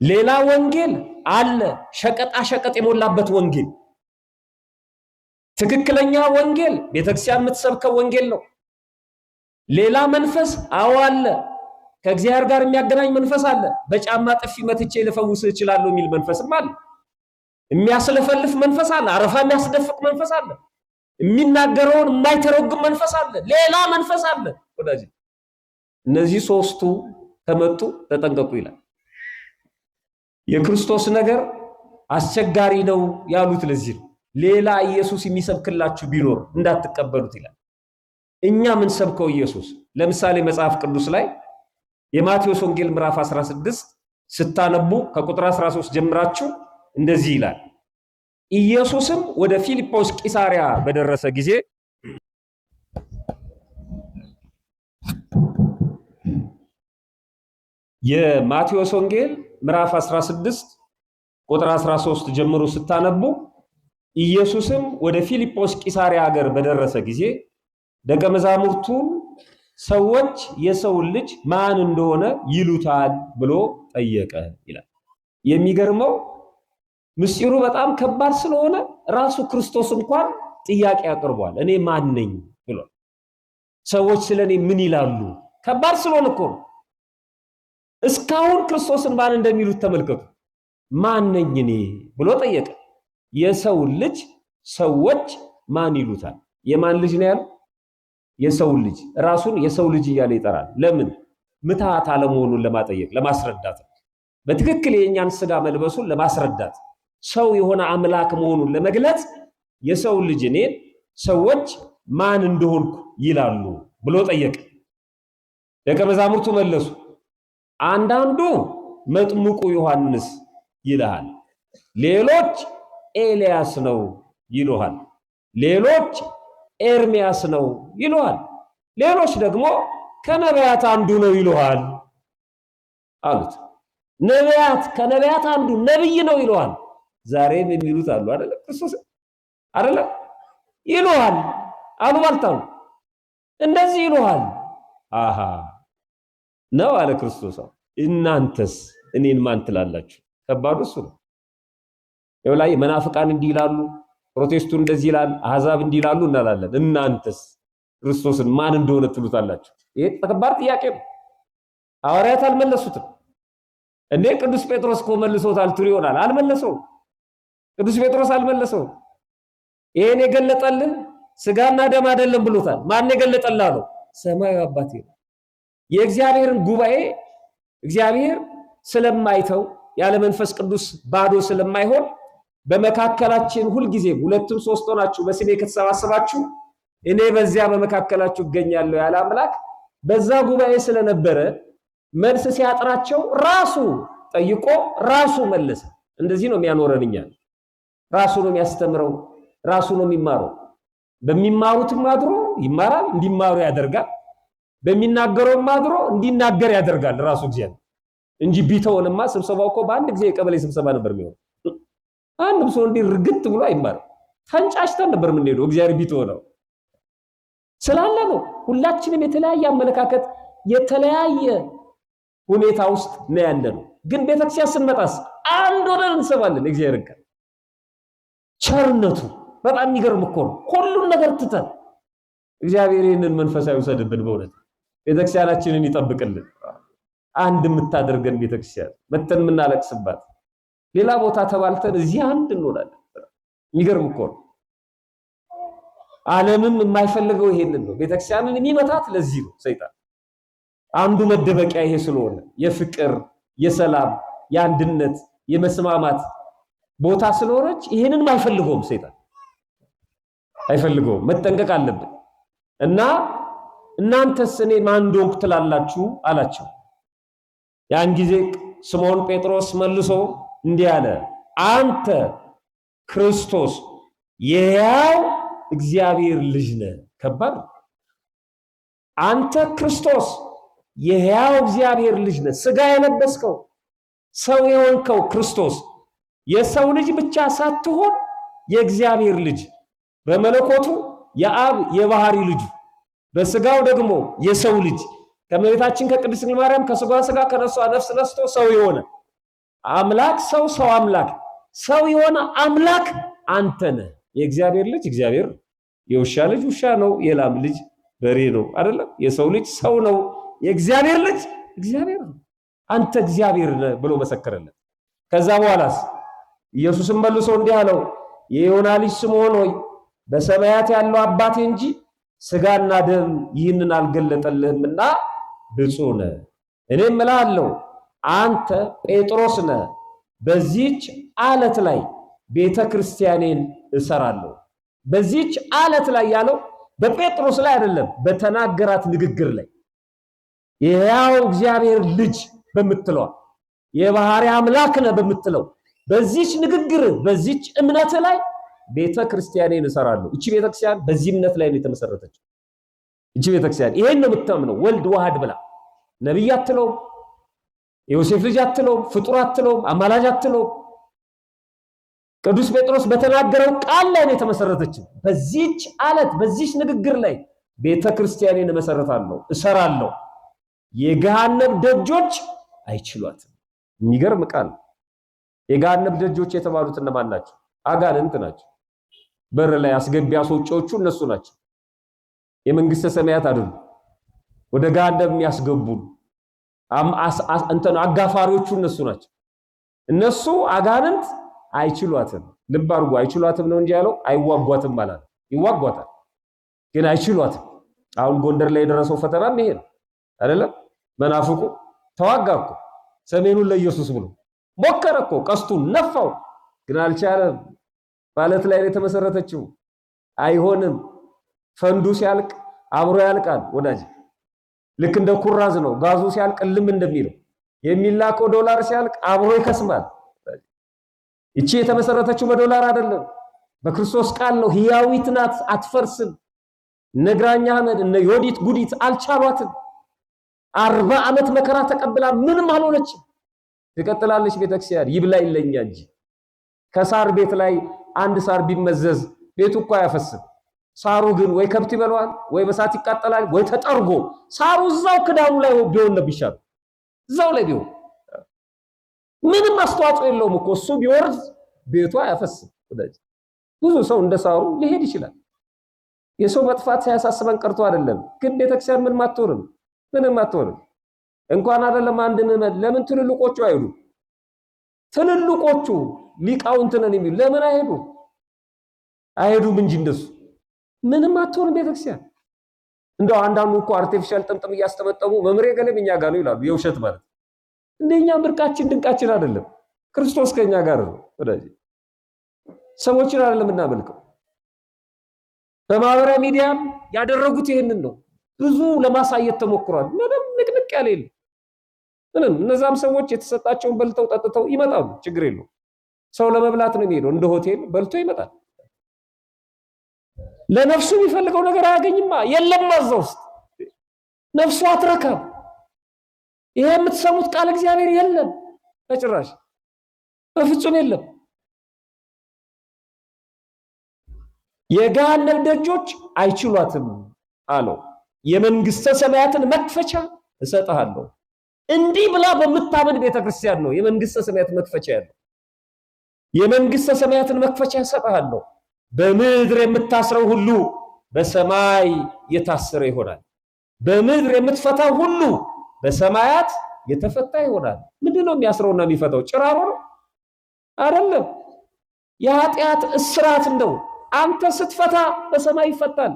ሌላ ወንጌል አለ፣ ሸቀጣ ሸቀጥ የሞላበት ወንጌል። ትክክለኛ ወንጌል ቤተክርስቲያን የምትሰብከው ወንጌል ነው። ሌላ መንፈስ አለ፣ ከእግዚአብሔር ጋር የሚያገናኝ መንፈስ አለ። በጫማ ጥፊ መትቼ ልፈውስህ እችላለሁ የሚል መንፈስም አለ። የሚያስለፈልፍ መንፈስ አለ። አረፋ የሚያስደፍቅ መንፈስ አለ። የሚናገረውን የማይተረጉም መንፈስ አለ። ሌላ መንፈስ አለ። ወዳጅ እነዚህ ሶስቱ ከመጡ ተጠንቀቁ ይላል። የክርስቶስ ነገር አስቸጋሪ ነው ያሉት ለዚህ ነው። ሌላ ኢየሱስ የሚሰብክላችሁ ቢኖር እንዳትቀበሉት ይላል። እኛ ምን ሰብከው ኢየሱስ ለምሳሌ መጽሐፍ ቅዱስ ላይ የማቴዎስ ወንጌል ምዕራፍ 16 ስታነቡ ከቁጥር 13 ጀምራችሁ እንደዚህ ይላል። ኢየሱስም ወደ ፊልጶስ ቂሳሪያ በደረሰ ጊዜ የማቴዎስ ወንጌል ምዕራፍ 16 ቁጥር 13 ጀምሮ ስታነቡ ኢየሱስም ወደ ፊልጶስ ቂሳሪያ ሀገር በደረሰ ጊዜ ደቀ መዛሙርቱን ሰዎች የሰውን ልጅ ማን እንደሆነ ይሉታል ብሎ ጠየቀ ይላል። የሚገርመው ምስጢሩ በጣም ከባድ ስለሆነ ራሱ ክርስቶስ እንኳን ጥያቄ አቅርቧል። እኔ ማን ነኝ ብሎ ሰዎች ስለኔ ምን ይላሉ? ከባድ ስለሆነ እኮ ነው። እስካሁን ክርስቶስን ማን እንደሚሉት ተመልከቱ። ማን ነኝ እኔ ብሎ ጠየቀ። የሰው ልጅ ሰዎች ማን ይሉታል? የማን ልጅ ነው ያለው? የሰው ልጅ። ራሱን የሰው ልጅ እያለ ይጠራል። ለምን? ምትሃት አለመሆኑን ለማጠየቅ ለማስረዳት፣ በትክክል የኛን ስጋ መልበሱን ለማስረዳት፣ ሰው የሆነ አምላክ መሆኑን ለመግለጽ የሰው ልጅ እኔን ሰዎች ማን እንደሆንኩ ይላሉ ብሎ ጠየቀ። ደቀ መዛሙርቱ መለሱ። አንዳንዱ መጥምቁ ዮሐንስ ይልሃል፣ ሌሎች ኤልያስ ነው ይሉሃል፣ ሌሎች ኤርሚያስ ነው ይሉሃል፣ ሌሎች ደግሞ ከነቢያት አንዱ ነው ይሉሃል አሉት። ነቢያት ከነቢያት አንዱ ነብይ ነው ይሉሃል። ዛሬም የሚሉት አሉ አይደለ? ክርስቶስ አይደለ? ይሉሃል፣ አሉባልታው እንደዚህ ይሉሃል። አሃ ነው አለ ክርስቶስ። እናንተስ እኔን ማን ትላላችሁ? ከባዱ እሱ ነው። የወላይ መናፍቃን እንዲህ ይላሉ፣ ፕሮቴስቱ እንደዚህ ይላል፣ አሕዛብ እንዲህ ይላሉ እናላለን። እናንተስ ክርስቶስን ማን እንደሆነ ትሉታላችሁ? ይሄ ከባድ ጥያቄ ነው። ሐዋርያት አልመለሱትም። እንዴ ቅዱስ ጴጥሮስ እኮ መልሶታል ትሉ ይሆናል። አልመለሰውም። ቅዱስ ጴጥሮስ አልመለሰውም። ይሄን የገለጠልን ስጋና ደም አይደለም ብሎታል። ማን የገለጠልህ አለው? ሰማያዊ አባቴ ነው። የእግዚአብሔርን ጉባኤ እግዚአብሔር ስለማይተው ያለ መንፈስ ቅዱስ ባዶ ስለማይሆን በመካከላችን ሁልጊዜ ሁለቱም ሶስት ሆናችሁ በስሜ ከተሰባሰባችሁ እኔ በዚያ በመካከላችሁ እገኛለሁ ያለ አምላክ በዛ ጉባኤ ስለነበረ መልስ ሲያጥራቸው ራሱ ጠይቆ ራሱ መለሰ። እንደዚህ ነው የሚያኖረን እኛን። ራሱ ነው የሚያስተምረው፣ ራሱ ነው የሚማረው። በሚማሩትም አድሮ ይማራል፣ እንዲማሩ ያደርጋል። በሚናገረውም አድሮ እንዲናገር ያደርጋል ራሱ እግዚአብሔር እንጂ ቢተውንማ ስብሰባው እኮ በአንድ ጊዜ የቀበሌ ስብሰባ ነበር የሚሆነው። አንድም ሰው እንዲህ ርግጥ ብሎ አይማርም። ተንጫጭተን ነበር የምንሄደው። እግዚአብሔር ቢተውነው ስላለ ነው። ሁላችንም የተለያየ አመለካከት የተለያየ ሁኔታ ውስጥ ነው ያለነው። ግን ቤተክርስቲያን ስንመጣስ አንድ ሆነን እንሰማለን። እግዚአብሔር ጋር ቸርነቱ በጣም የሚገርም እኮ ነው። ሁሉን ነገር ትተን እግዚአብሔር ይህንን መንፈሳዊ ውሰድብን። በእውነት ቤተክርስቲያናችንን ይጠብቅልን። አንድ የምታደርገን ቤተክርስቲያን መተን የምናለቅስባት፣ ሌላ ቦታ ተባልተን እዚህ አንድ እንሆናለን። የሚገርም እኮ ነው። ዓለምም የማይፈልገው ይሄንን ነው። ቤተክርስቲያንን የሚመታት ለዚህ ነው። ሰይጣን አንዱ መደበቂያ ይሄ ስለሆነ የፍቅር፣ የሰላም፣ የአንድነት፣ የመስማማት ቦታ ስለሆነች ይሄንን አይፈልገውም። ሰይጣን አይፈልገውም። መጠንቀቅ አለብን። እና እናንተስ እኔ ማን እንደሆንኩ ትላላችሁ አላቸው። ያን ጊዜ ስምዖን ጴጥሮስ መልሶ እንዲህ አለ፣ አንተ ክርስቶስ የሕያው እግዚአብሔር ልጅ ነህ። ከባድ። አንተ ክርስቶስ የሕያው እግዚአብሔር ልጅ ነህ፣ ስጋ የለበስከው ሰው የሆንከው ክርስቶስ የሰው ልጅ ብቻ ሳትሆን የእግዚአብሔር ልጅ፣ በመለኮቱ የአብ የባህሪ ልጁ፣ በስጋው ደግሞ የሰው ልጅ ከመቤታችን ከቅድስት ድንግል ማርያም ከስጋ ስጋ ከነፍሷ ነፍስ ነስቶ ሰው የሆነ አምላክ ሰው አምላክ ሰው የሆነ አምላክ አንተ ነህ። የእግዚአብሔር ልጅ እግዚአብሔር፣ የውሻ ልጅ ውሻ ነው፣ የላም ልጅ በሬ ነው አይደለም። የሰው ልጅ ሰው ነው፣ የእግዚአብሔር ልጅ እግዚአብሔር ነው። አንተ እግዚአብሔር ነህ ብሎ መሰከረለት። ከዛ በኋላስ ኢየሱስም መልሶ እንዲህ አለው፣ የዮና ልጅ ስምዖን ሆይ በሰማያት ያለው አባቴ እንጂ ስጋና ደም ይህንን አልገለጠልህምና ብፁዕ ነህ። እኔም እልሃለሁ አንተ ጴጥሮስ ነህ፣ በዚህች ዓለት ላይ ቤተ ክርስቲያኔን እሰራለሁ። በዚህች ዓለት ላይ ያለው በጴጥሮስ ላይ አይደለም፣ በተናገራት ንግግር ላይ የሕያው እግዚአብሔር ልጅ በምትለው የባህሪ አምላክ ነህ በምትለው በዚህች ንግግር በዚህች እምነት ላይ ቤተ ክርስቲያኔን እሰራለሁ። እቺ ቤተ ክርስቲያን በዚህ እምነት ላይ ነው የተመሰረተችው። እቺ ቤተ ክርስቲያን ይሄን ነው የምታምነው። ወልድ ዋህድ ብላ ነብይ አትለውም፣ የዮሴፍ ልጅ አትለውም፣ ፍጡር አትለውም፣ አማላጅ አትለውም። ቅዱስ ጴጥሮስ በተናገረው ቃል ላይ ነው የተመሰረተችው። በዚህች ዓለት በዚህች ንግግር ላይ ቤተ ክርስቲያኔን እመሰረታለሁ፣ እሰራለሁ፣ የገሃነም ደጆች አይችሏትም። የሚገርም ቃል። የገሃነም ደጆች የተባሉት እነማን ናቸው? አጋንንት ናቸው። በር ላይ አስገቢ አስወጪዎቹ እነሱ ናቸው። የመንግስተ ሰማያት አይደሉም። ወደ ገሃነም የሚያስገቡ አጋፋሪዎቹ እነሱ ናቸው። እነሱ አጋንንት አይችሏትም። ልብ አድርጎ አይችሏትም ነው እንጂ ያለው አይዋጓትም ማለት ነው። ይዋጓታል ግን አይችሏትም። አሁን ጎንደር ላይ የደረሰው ፈተናም ይሄ ነው አይደለም? መናፍቁ ተዋጋ እኮ ሰሜኑን ለኢየሱስ ብሎ ሞከረ እኮ፣ ቀስቱን ነፋው ግን አልቻለም። ማለት ላይ የተመሰረተችው አይሆንም። ፈንዱ ሲያልቅ አብሮ ያልቃል ወዳጅ። ልክ እንደ ኩራዝ ነው። ጋዙ ሲያልቅ ልም እንደሚለው የሚላከው ዶላር ሲያልቅ አብሮ ይከስማል። እቺ የተመሰረተችው በዶላር አይደለም፣ በክርስቶስ ቃል ነው። ሕያዊት ናት፣ አትፈርስም። ነግራኛ አህመድ እነ ዮዲት ጉዲት አልቻሏትም። 40 ዓመት መከራ ተቀብላ ምንም አልሆነችም። ትቀጥላለች ቤተክርስቲያን። ይብላ ይለኛ እንጂ ከሳር ቤት ላይ አንድ ሳር ቢመዘዝ ቤቱ እኮ አያፈስም። ሳሩ ግን ወይ ከብት ይበላዋል፣ ወይ በሳት ይቃጠላል፣ ወይ ተጠርጎ ሳሩ እዛው ክዳኑ ላይ ቢሆን ነው ቢሻለው። እዛው ላይ ቢሆን ምንም አስተዋጽኦ የለውም እኮ እሱ ቢወርድ ቤቱ አያፈስም። ብዙ ሰው እንደ ሳሩ ሊሄድ ይችላል። የሰው መጥፋት ሳያሳስበን ቀርቶ አይደለም፣ ግን ቤተክርስቲያን ምንም አትሆንም፣ ምንም አትሆንም። እንኳን አይደለም አንድ ምዕመን፣ ለምን ትልልቆቹ አይሄዱ? ትልልቆቹ ሊቃውንት ነን የሚሉ ለምን አይሄዱ? አይሄዱም እንጂ እንደሱ ምንም አትሆንም ቤተክርስቲያን። እንደው አንዳንዱ እኮ አርቲፊሻል ጥምጥም እያስተመጠሙ መምሬ ገለም እኛ ጋር ነው ይላሉ። የውሸት ማለት እንደኛ ምርቃችን ድንቃችን አይደለም፣ ክርስቶስ ከኛ ጋር ነው። ወዳጅ ሰዎችን አይደለም እናመልከው። በማህበራዊ ሚዲያም ያደረጉት ይሄንን ነው። ብዙ ለማሳየት ተሞክሯል። ምንም ንቅንቅ ያለ የለም። ምንም እነዛም ሰዎች የተሰጣቸውን በልተው ጠጥተው ይመጣሉ። ችግር የለውም። ሰው ለመብላት ነው የሚሄደው። እንደ ሆቴል በልቶ ይመጣል። ለነፍሱ የሚፈልገው ነገር አያገኝማ። የለም እዛ ውስጥ ነፍሱ አትረካም። ይሄ የምትሰሙት ቃል እግዚአብሔር የለም፣ በጭራሽ በፍጹም የለም። የገሃነም ደጆች አይችሏትም አለው። የመንግስተ ሰማያትን መክፈቻ እሰጥሃለሁ። እንዲህ ብላ በምታመን ቤተክርስቲያን ነው የመንግስተ ሰማያት መክፈቻ ያለው። የመንግስተ ሰማያትን መክፈቻ እሰጥሃለሁ። በምድር የምታስረው ሁሉ በሰማይ የታሰረ ይሆናል፣ በምድር የምትፈታው ሁሉ በሰማያት የተፈታ ይሆናል። ምንድነው የሚያስረውና የሚፈታው? ጭራሮ ነው አይደለም። የኃጢአት እስራት እንደው አንተ ስትፈታ በሰማይ ይፈታል፣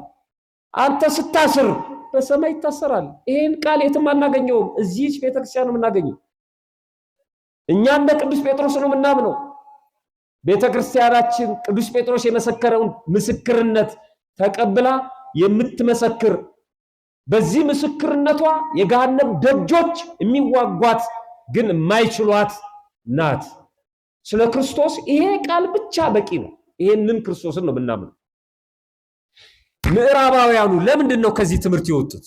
አንተ ስታስር በሰማይ ይታሰራል። ይሄን ቃል የትም አናገኘውም፣ እዚህች ቤተክርስቲያን ነው የምናገኘው። እኛ እንደ ቅዱስ ጴጥሮስ ነው የምናምነው። ቤተክርስቲያናችን ቅዱስ ጴጥሮስ የመሰከረውን ምስክርነት ተቀብላ የምትመሰክር፣ በዚህ ምስክርነቷ የገሃነም ደጆች የሚዋጓት ግን የማይችሏት ናት። ስለ ክርስቶስ ይሄ ቃል ብቻ በቂ ነው። ይሄንን ክርስቶስን ነው የምናምነው። ምዕራባውያኑ ለምንድን ነው ከዚህ ትምህርት የወጡት?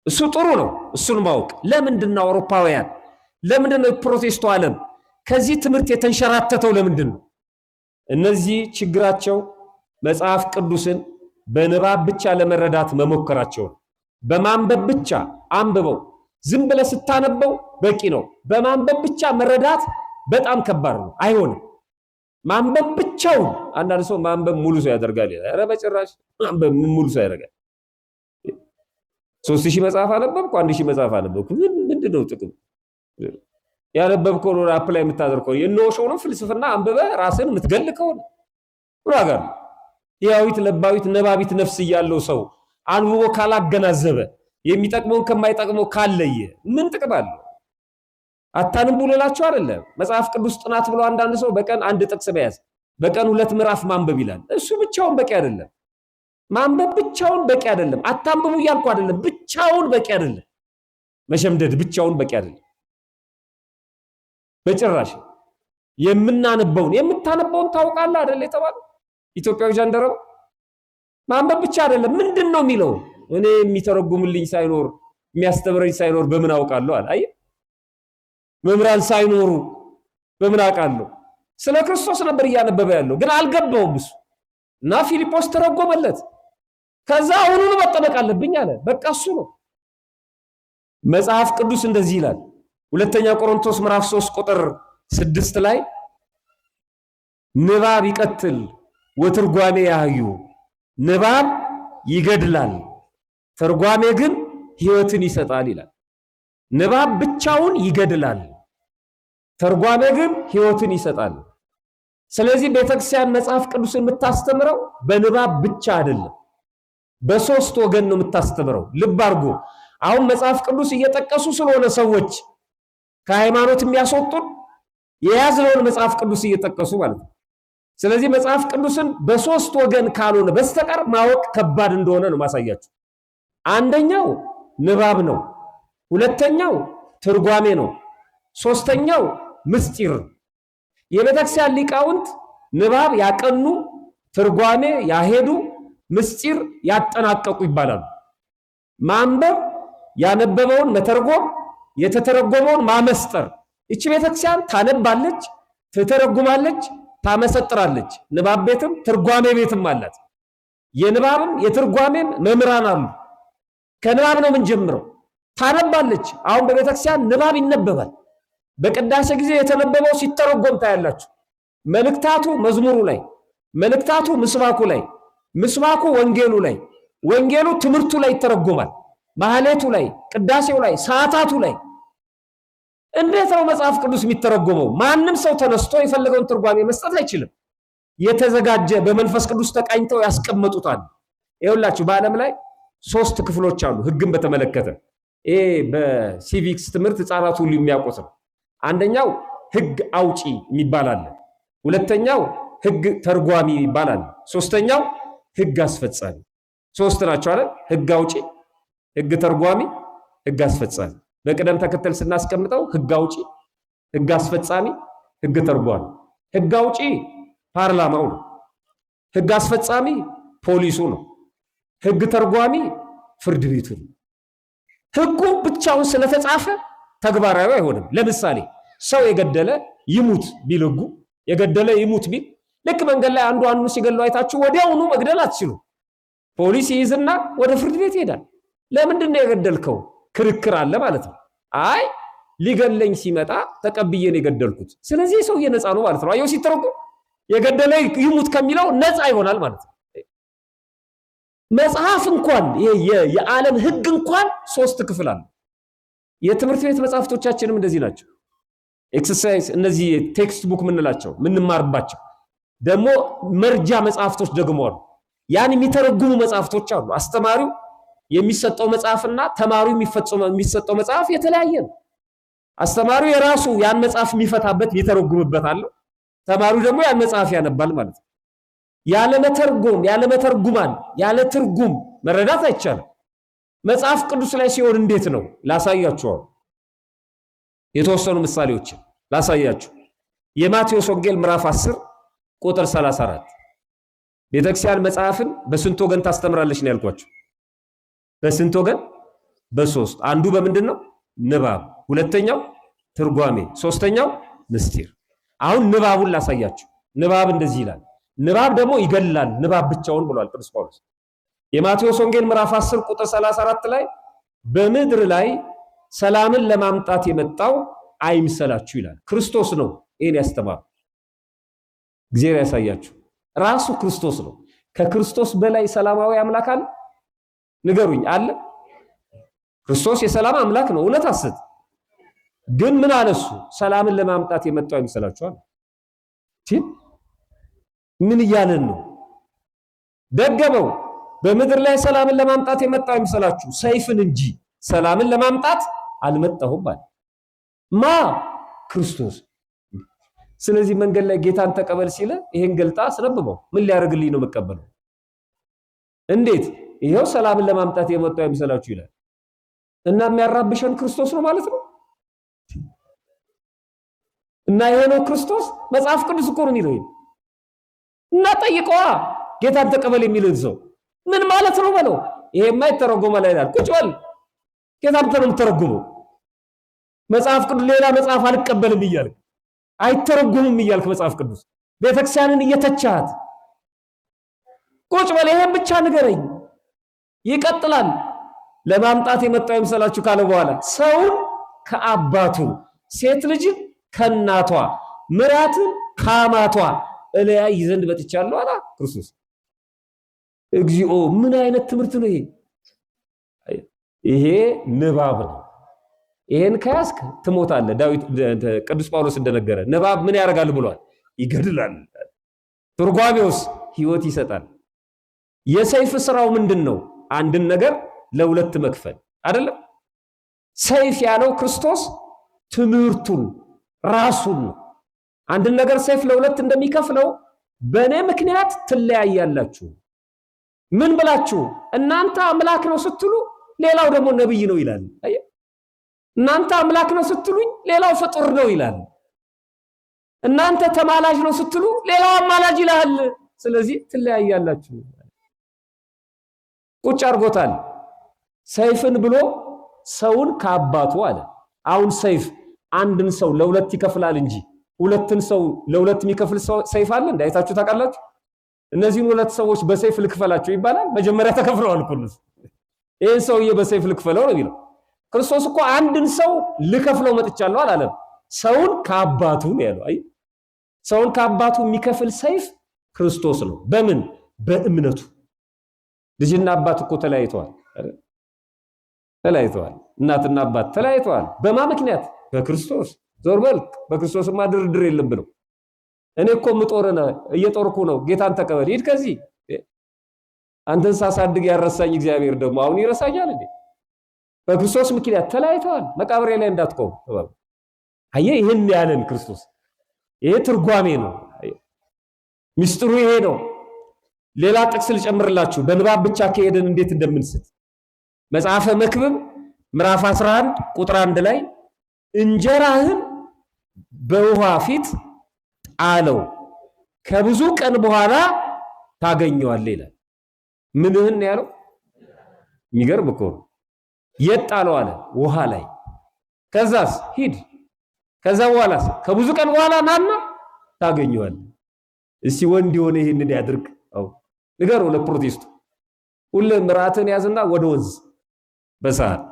እሱ ጥሩ ነው፣ እሱን ማወቅ። ለምንድን ነው አውሮፓውያን ለምንድን ነው ፕሮቴስቱ ዓለም ከዚህ ትምህርት የተንሸራተተው? ለምንድን ነው? እነዚህ ችግራቸው መጽሐፍ ቅዱስን በንባብ ብቻ ለመረዳት መሞከራቸው። በማንበብ ብቻ አንብበው ዝም ብለህ ስታነበው በቂ ነው። በማንበብ ብቻ መረዳት በጣም ከባድ ነው፣ አይሆንም። ማንበብ ብቻውን አንዳንድ ሰው ማንበብ ሙሉ ሰው ያደርጋል ይላል። ኧረ በጭራሽ ማንበብ ሙሉ ሰው ያደርጋል። 3000 መጽሐፍ አነበብኩ 1000 መጽሐፍ አነበብኩ ምንድን ነው ጥቅም? ያነበብከው ነው አፕላይ የምታደርገው የነውሾውን ፍልስፍና አንብበ ራስን የምትገል ከሆነ ዋጋር ያዊት ለባዊት ነባቢት ነፍስ ያለው ሰው አንብቦ ካላገናዘበ የሚጠቅመውን ከማይጠቅመው ካለየ ምን ጥቅም አለው? አታንቡ ልላችሁ አይደለም። መጽሐፍ ቅዱስ ጥናት ብሎ አንዳንድ ሰው በቀን 1 ጥቅስ በያዝ በቀን 2 ምዕራፍ ማንበብ ይላል። እሱ ብቻውን በቂ አይደለም። ማንበብ ብቻውን በቂ አይደለም። አታንብቡ እያልኩ አይደለም፣ ብቻውን በቂ አይደለም። መሸምደድ ብቻውን በቂ አይደለም በጭራሽ። የምታነበውን ታውቃለህ አይደል የተባለው ኢትዮጵያዊ ጃንደረባ ማንበብ ብቻ አይደለም። ምንድነው የሚለው? እኔ የሚተረጉምልኝ ሳይኖር የሚያስተምረኝ ሳይኖር በምን አውቃለሁ አለ። አይ መምህራን ሳይኖሩ በምን አውቃለሁ? ስለ ክርስቶስ ነበር እያነበበ ያለው ግን አልገባውም እሱ እና ፊልጶስ ተረጎመለት። ከዛ አሁኑኑ መጠበቅ አለብኝ አለ። በቃ እሱ ነው። መጽሐፍ ቅዱስ እንደዚህ ይላል። ሁለተኛ ቆሮንቶስ ምዕራፍ 3 ቁጥር 6 ላይ ንባብ ይቀትል ወትርጓሜ ያህዩ፣ ንባብ ይገድላል ትርጓሜ ግን ሕይወትን ይሰጣል ይላል። ንባብ ብቻውን ይገድላል፣ ትርጓሜ ግን ሕይወትን ይሰጣል። ስለዚህ ቤተክርስቲያን መጽሐፍ ቅዱስን የምታስተምረው በንባብ ብቻ አይደለም፣ በሶስት ወገን ነው የምታስተምረው። ልብ አድርጎ አሁን መጽሐፍ ቅዱስ እየጠቀሱ ስለሆነ ሰዎች ከሃይማኖት የሚያስወጡን የያዝነውን መጽሐፍ ቅዱስ እየጠቀሱ ማለት ነው። ስለዚህ መጽሐፍ ቅዱስን በሶስት ወገን ካልሆነ በስተቀር ማወቅ ከባድ እንደሆነ ነው ማሳያችሁ። አንደኛው ንባብ ነው፣ ሁለተኛው ትርጓሜ ነው፣ ሶስተኛው ምስጢር። የቤተክርስቲያን ሊቃውንት ንባብ ያቀኑ፣ ትርጓሜ ያሄዱ፣ ምስጢር ያጠናቀቁ ይባላሉ። ማንበብ ያነበበውን መተርጎም፣ የተተረጎመውን ማመስጠር። እቺ ቤተክርስቲያን ታነባለች፣ ትተረጉማለች፣ ታመሰጥራለች። ንባብ ቤትም ትርጓሜ ቤትም አላት። የንባብም የትርጓሜም መምህራን አሉ። ከንባብ ነው የምንጀምረው። ታነባለች። አሁን በቤተክርስቲያን ንባብ ይነበባል። በቅዳሴ ጊዜ የተነበበው ሲተረጎም ታያላችሁ። መልእክታቱ መዝሙሩ ላይ፣ መልእክታቱ ምስባኩ ላይ፣ ምስባኩ ወንጌሉ ላይ፣ ወንጌሉ ትምህርቱ ላይ ይተረጎማል። ማህሌቱ ላይ፣ ቅዳሴው ላይ፣ ሰዓታቱ ላይ። እንዴት ነው መጽሐፍ ቅዱስ የሚተረጎመው? ማንም ሰው ተነስቶ የፈለገውን ትርጓሜ መስጠት አይችልም። የተዘጋጀ በመንፈስ ቅዱስ ተቃኝተው ያስቀመጡታል። ይኸውላችሁ በዓለም ላይ 3 ክፍሎች አሉ ህግን በተመለከተ። ይሄ በሲቪክስ ትምህርት ህፃናት ሁሉ የሚያውቁት ነው። አንደኛው ህግ አውጪ የሚባል አለ። ሁለተኛው ህግ ተርጓሚ ይባላል። ሶስተኛው ህግ አስፈጻሚ። 3 ናቸው አይደል? ህግ አውጪ፣ ህግ ተርጓሚ፣ ህግ አስፈጻሚ። በቅደም ተከተል ስናስቀምጠው ህግ አውጪ፣ ህግ አስፈጻሚ፣ ህግ ተርጓሚ። ህግ አውጪ ፓርላማው ነው። ህግ አስፈጻሚ ፖሊሱ ነው። ህግ ተርጓሚ ፍርድ ቤቱ ነው። ህጉ ብቻውን ስለተጻፈ ተግባራዊ አይሆንም። ለምሳሌ ሰው የገደለ ይሙት ቢል፣ ህጉ የገደለ ይሙት ቢል፣ ልክ መንገድ ላይ አንዱ ሲገለው አይታችሁ ወዲያውኑ መግደል አትችሉ። ፖሊስ ይይዝና ወደ ፍርድ ቤት ይሄዳል። ለምንድን ነው የገደልከው? ክርክር አለ ማለት ነው። አይ ሊገለኝ ሲመጣ ተቀብዬ ነው የገደልኩት፣ ስለዚህ ሰው ነፃ ነው ማለት ነው። አየው ሲተረጎም የገደለ ይሙት ከሚለው ነፃ ይሆናል ማለት ነው። መጽሐፍ እንኳን የዓለም ህግ እንኳን 3 ክፍል አለ። የትምህርት ቤት መጽሐፍቶቻችንም እንደዚህ ናቸው። ኤክሰርሳይዝ፣ እነዚህ ቴክስት ቡክ ምንላቸው ምንማርባቸው ደግሞ መርጃ መጽሐፍቶች ደግሞ አሉ። ያን የሚተረጉሙ መጽሐፍቶች አሉ። አስተማሪው የሚሰጠው መጽሐፍና ተማሪው የሚሰጠው መጽሐፍ የተለያየ ነው። አስተማሪው የራሱ ያን መጽሐፍ የሚፈታበት የሚተረጉምበት አለው። ተማሪው ደግሞ ያን መጽሐፍ ያነባል ማለት ነው። ያለ መተርጎም ያለ መተርጉማን ያለ ትርጉም መረዳት አይቻልም። መጽሐፍ ቅዱስ ላይ ሲሆን እንዴት ነው ላሳያችሁ። የተወሰኑ ምሳሌዎችን ላሳያችሁ። የማቴዎስ ወንጌል ምዕራፍ 10 ቁጥር 34 ቤተክርስቲያን መጽሐፍን በስንት ወገን ታስተምራለች ነው ያልኳችሁ? በስንት ወገን? በ3። አንዱ በምንድን ነው? ንባብ። ሁለተኛው ትርጓሜ፣ ሶስተኛው ምስጢር። አሁን ንባቡን ላሳያችሁ። ንባብ እንደዚህ ይላል። ንባብ ደግሞ ይገላል፣ ንባብ ብቻውን ብሏል ቅዱስ ጳውሎስ። የማቴዎስ ወንጌል ምዕራፍ 10 ቁጥር 34 ላይ በምድር ላይ ሰላምን ለማምጣት የመጣው አይምሰላችሁ ይላል። ክርስቶስ ነው ይሄን ያስተማረው። እግዚአብሔር ያሳያችሁ፣ ራሱ ክርስቶስ ነው። ከክርስቶስ በላይ ሰላማዊ አምላክ አለ? ንገሩኝ፣ አለ? ክርስቶስ የሰላም አምላክ ነው፣ እውነት ሐሰት። ግን ምን አለሱ? ሰላምን ለማምጣት የመጣው አይምሰላችኋል። ምን እያለን ነው? ደገመው። በምድር ላይ ሰላምን ለማምጣት የመጣው አይምሰላችሁ፣ ሰይፍን እንጂ ሰላምን ለማምጣት አልመጣሁም አለ። ማ? ክርስቶስ። ስለዚህ መንገድ ላይ ጌታን ተቀበል ሲለ ይሄን ገልጣ አስነብበው። ምን ሊያደርግልኝ ነው መቀበለው? እንዴት? ይሄው ሰላምን ለማምጣት የመጣው አይምሰላችሁ ይላል። እና የሚያራብሸን ክርስቶስ ነው ማለት ነው። እና ይሄ ነው ክርስቶስ። መጽሐፍ ቅዱስ እኮ ነው የሚለው። እና ጠይቀዋ ጌታን ተቀበል የሚልን ሰው ምን ማለት ነው በለው። ይሄማ ይተረጎማል ይላል። ቁጭ በል ጌታን ተረጉመው። መጽሐፍ ቅዱስ ሌላ መጽሐፍ አልቀበልም እያልክ አይተረጉምም እያልክ መጽሐፍ ቅዱስ ቤተክርስቲያንን እየተቻት ቁጭ በል ይሄን ብቻ ንገረኝ። ይቀጥላል። ለማምጣት የመጣው አይምሰላችሁ ካለ በኋላ ሰውን ከአባቱ ሴት ልጅን ከእናቷ ምራትን ከአማቷ እለያይ ዘንድ መጥቻለሁ አለ ክርስቶስ። እግዚኦ! ምን አይነት ትምህርት ነው ይሄ? ይሄ ንባብ ነው። ይሄን ከያዝክ ትሞታለህ። ዳዊት ቅዱስ ጳውሎስ እንደነገረ ንባብ ምን ያደርጋል ብሏል? ይገድላል። ትርጓሜውስ ሕይወት ይሰጣል። የሰይፍ ስራው ምንድነው? አንድን ነገር ለሁለት መክፈል አይደለም? ሰይፍ ያለው ክርስቶስ ትምህርቱን ራሱን ነው። አንድን ነገር ሰይፍ ለሁለት እንደሚከፍለው በእኔ ምክንያት ትለያያላችሁ። ምን ብላችሁ? እናንተ አምላክ ነው ስትሉ ሌላው ደግሞ ነብይ ነው ይላል። አየ እናንተ አምላክ ነው ስትሉኝ ሌላው ፍጡር ነው ይላል። እናንተ ተማላጅ ነው ስትሉ ሌላው አማላጅ ይላል። ስለዚህ ትለያያላችሁ። ቁጭ አርጎታል። ሰይፍን ብሎ ሰውን ከአባቱ አለ። አሁን ሰይፍ አንድን ሰው ለሁለት ይከፍላል እንጂ ሁለትን ሰው ለሁለት የሚከፍል ሰይፍ አለ? እንዳይታችሁ ታውቃላችሁ? እነዚህን ሁለት ሰዎች በሰይፍ ልክፈላቸው ይባላል? መጀመሪያ ተከፍለዋል እኮ እነሱ። ይሄን ሰውዬ በሰይፍ ልክፈለው ነው የሚለው። ክርስቶስ እኮ አንድን ሰው ልከፍለው መጥቻለሁ አላለም። ሰውን ከአባቱ ነው ያለው። አይ ሰውን ከአባቱ የሚከፍል ሰይፍ ክርስቶስ ነው። በምን? በእምነቱ። ልጅና አባት እኮ ተለያይተዋል። እናትና አባት ተለያይተዋል። በማ ምክንያት? በክርስቶስ። ዞር በል በክርስቶስማ ድርድር የለም ብለው። እኔ እኮ ምጦርነ እየጦርኩ ነው፣ ጌታን ተቀበል፣ ሂድ ከዚህ። አንተን ሳሳድግ ያረሳኝ እግዚአብሔር ደግሞ አሁን ይረሳኛል እንዴ? በክርስቶስ ምክንያት ተለያይተዋል። መቃብሬ ላይ እንዳትቆም ተባሉ። አየ ይሄን ያለን ክርስቶስ። ይሄ ትርጓሜ ነው። ሚስጥሩ ይሄ ነው። ሌላ ጥቅስ ልጨምርላችሁ። በንባብ ብቻ ከሄደን እንዴት እንደምንስት መጽሐፈ መክብብ ምዕራፍ 11 ቁጥር 1 ላይ እንጀራህን በውሃ ፊት ጣለው ከብዙ ቀን በኋላ ታገኘዋለህ ይላል። ምንህን ያለው? የሚገርም እኮ ነው። የት ጣለው አለ? ውሃ ላይ። ከዛስ ሂድ። ከዛ በኋላስ ከብዙ ቀን በኋላ ናና ታገኘዋለህ። እስቲ ወንድ የሆነ ይሄንን ያድርግ። አው ንገረው ለፕሮቴስቱ። ሁሉም ምራትን ያዝና ወደ ወንዝ በሳህን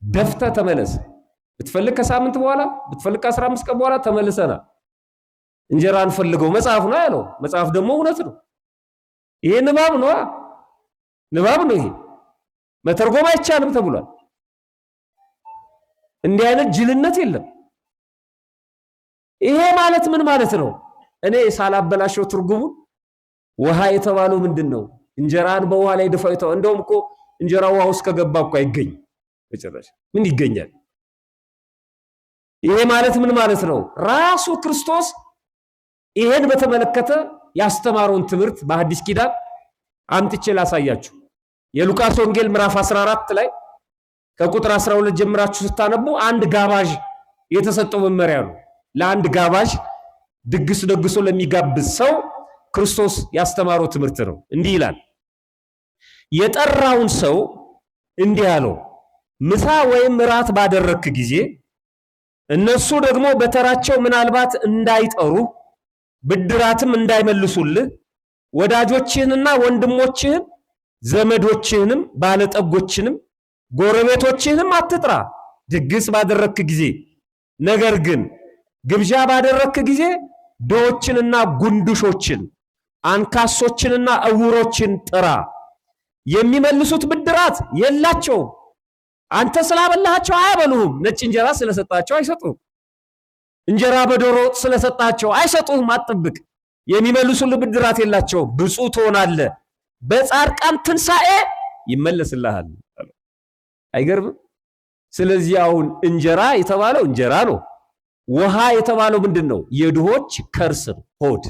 ደፍተህ ተመለስ። ብትፈልግ ከሳምንት በኋላ ብትፈልግ ከ15 ቀን በኋላ ተመልሰና እንጀራን ፈልገው። መጽሐፍ ነው ያለው። መጽሐፍ ደግሞ እውነት ነው። ይሄ ንባብ ነው። ንባብ ነው ይሄ። መተርጎም አይቻልም ተብሏል። እንዲህ አይነት ጅልነት የለም። ይሄ ማለት ምን ማለት ነው? እኔ ሳላበላሸው ትርጉሙን ውሃ የተባለው ምንድነው? እንጀራን በውሃ ላይ ድፋው። እንደውም እኮ እንጀራ ውሃ ውስጥ ከገባ እኮ አይገኝ በጭራሽ። ምን ይገኛል? ይሄ ማለት ምን ማለት ነው? ራሱ ክርስቶስ ይሄን በተመለከተ ያስተማረውን ትምህርት በሐዲስ ኪዳን አምጥቼ ላሳያችሁ። የሉቃስ ወንጌል ምዕራፍ 14 ላይ ከቁጥር 12 ጀምራችሁ ስታነቡ አንድ ጋባዥ የተሰጠው መመሪያ ነው። ለአንድ ጋባዥ ድግስ ደግሶ ለሚጋብዝ ሰው ክርስቶስ ያስተማረው ትምህርት ነው። እንዲህ ይላል። የጠራውን ሰው እንዲህ አለው፣ ምሳ ወይም እራት ባደረክ ጊዜ እነሱ ደግሞ በተራቸው ምናልባት እንዳይጠሩ ብድራትም እንዳይመልሱልህ ወዳጆችህንና ወንድሞችህን ዘመዶችህንም ባለጠጎችንም ጎረቤቶችህንም አትጥራ ድግስ ባደረክ ጊዜ። ነገር ግን ግብዣ ባደረክ ጊዜ ድሆችንና ጉንዱሾችን አንካሶችንና እውሮችን ጥራ። የሚመልሱት ብድራት የላቸውም። አንተ ስላበላሃቸው አያበሉህም። ነጭ እንጀራ ስለሰጣቸው አይሰጡህም። እንጀራ በዶሮ ወጥ ስለሰጣቸው አይሰጡህም። አትጠብቅ። የሚመልሱልህ ብድራት የላቸውም። ብፁዕ ትሆናለህ፣ በጻድቃን ትንሣኤ ይመለስልሃል። አይገርምም? ስለዚህ አሁን እንጀራ የተባለው እንጀራ ነው። ውሃ የተባለው ምንድን ነው? የድሆች ከርስ ሆድ።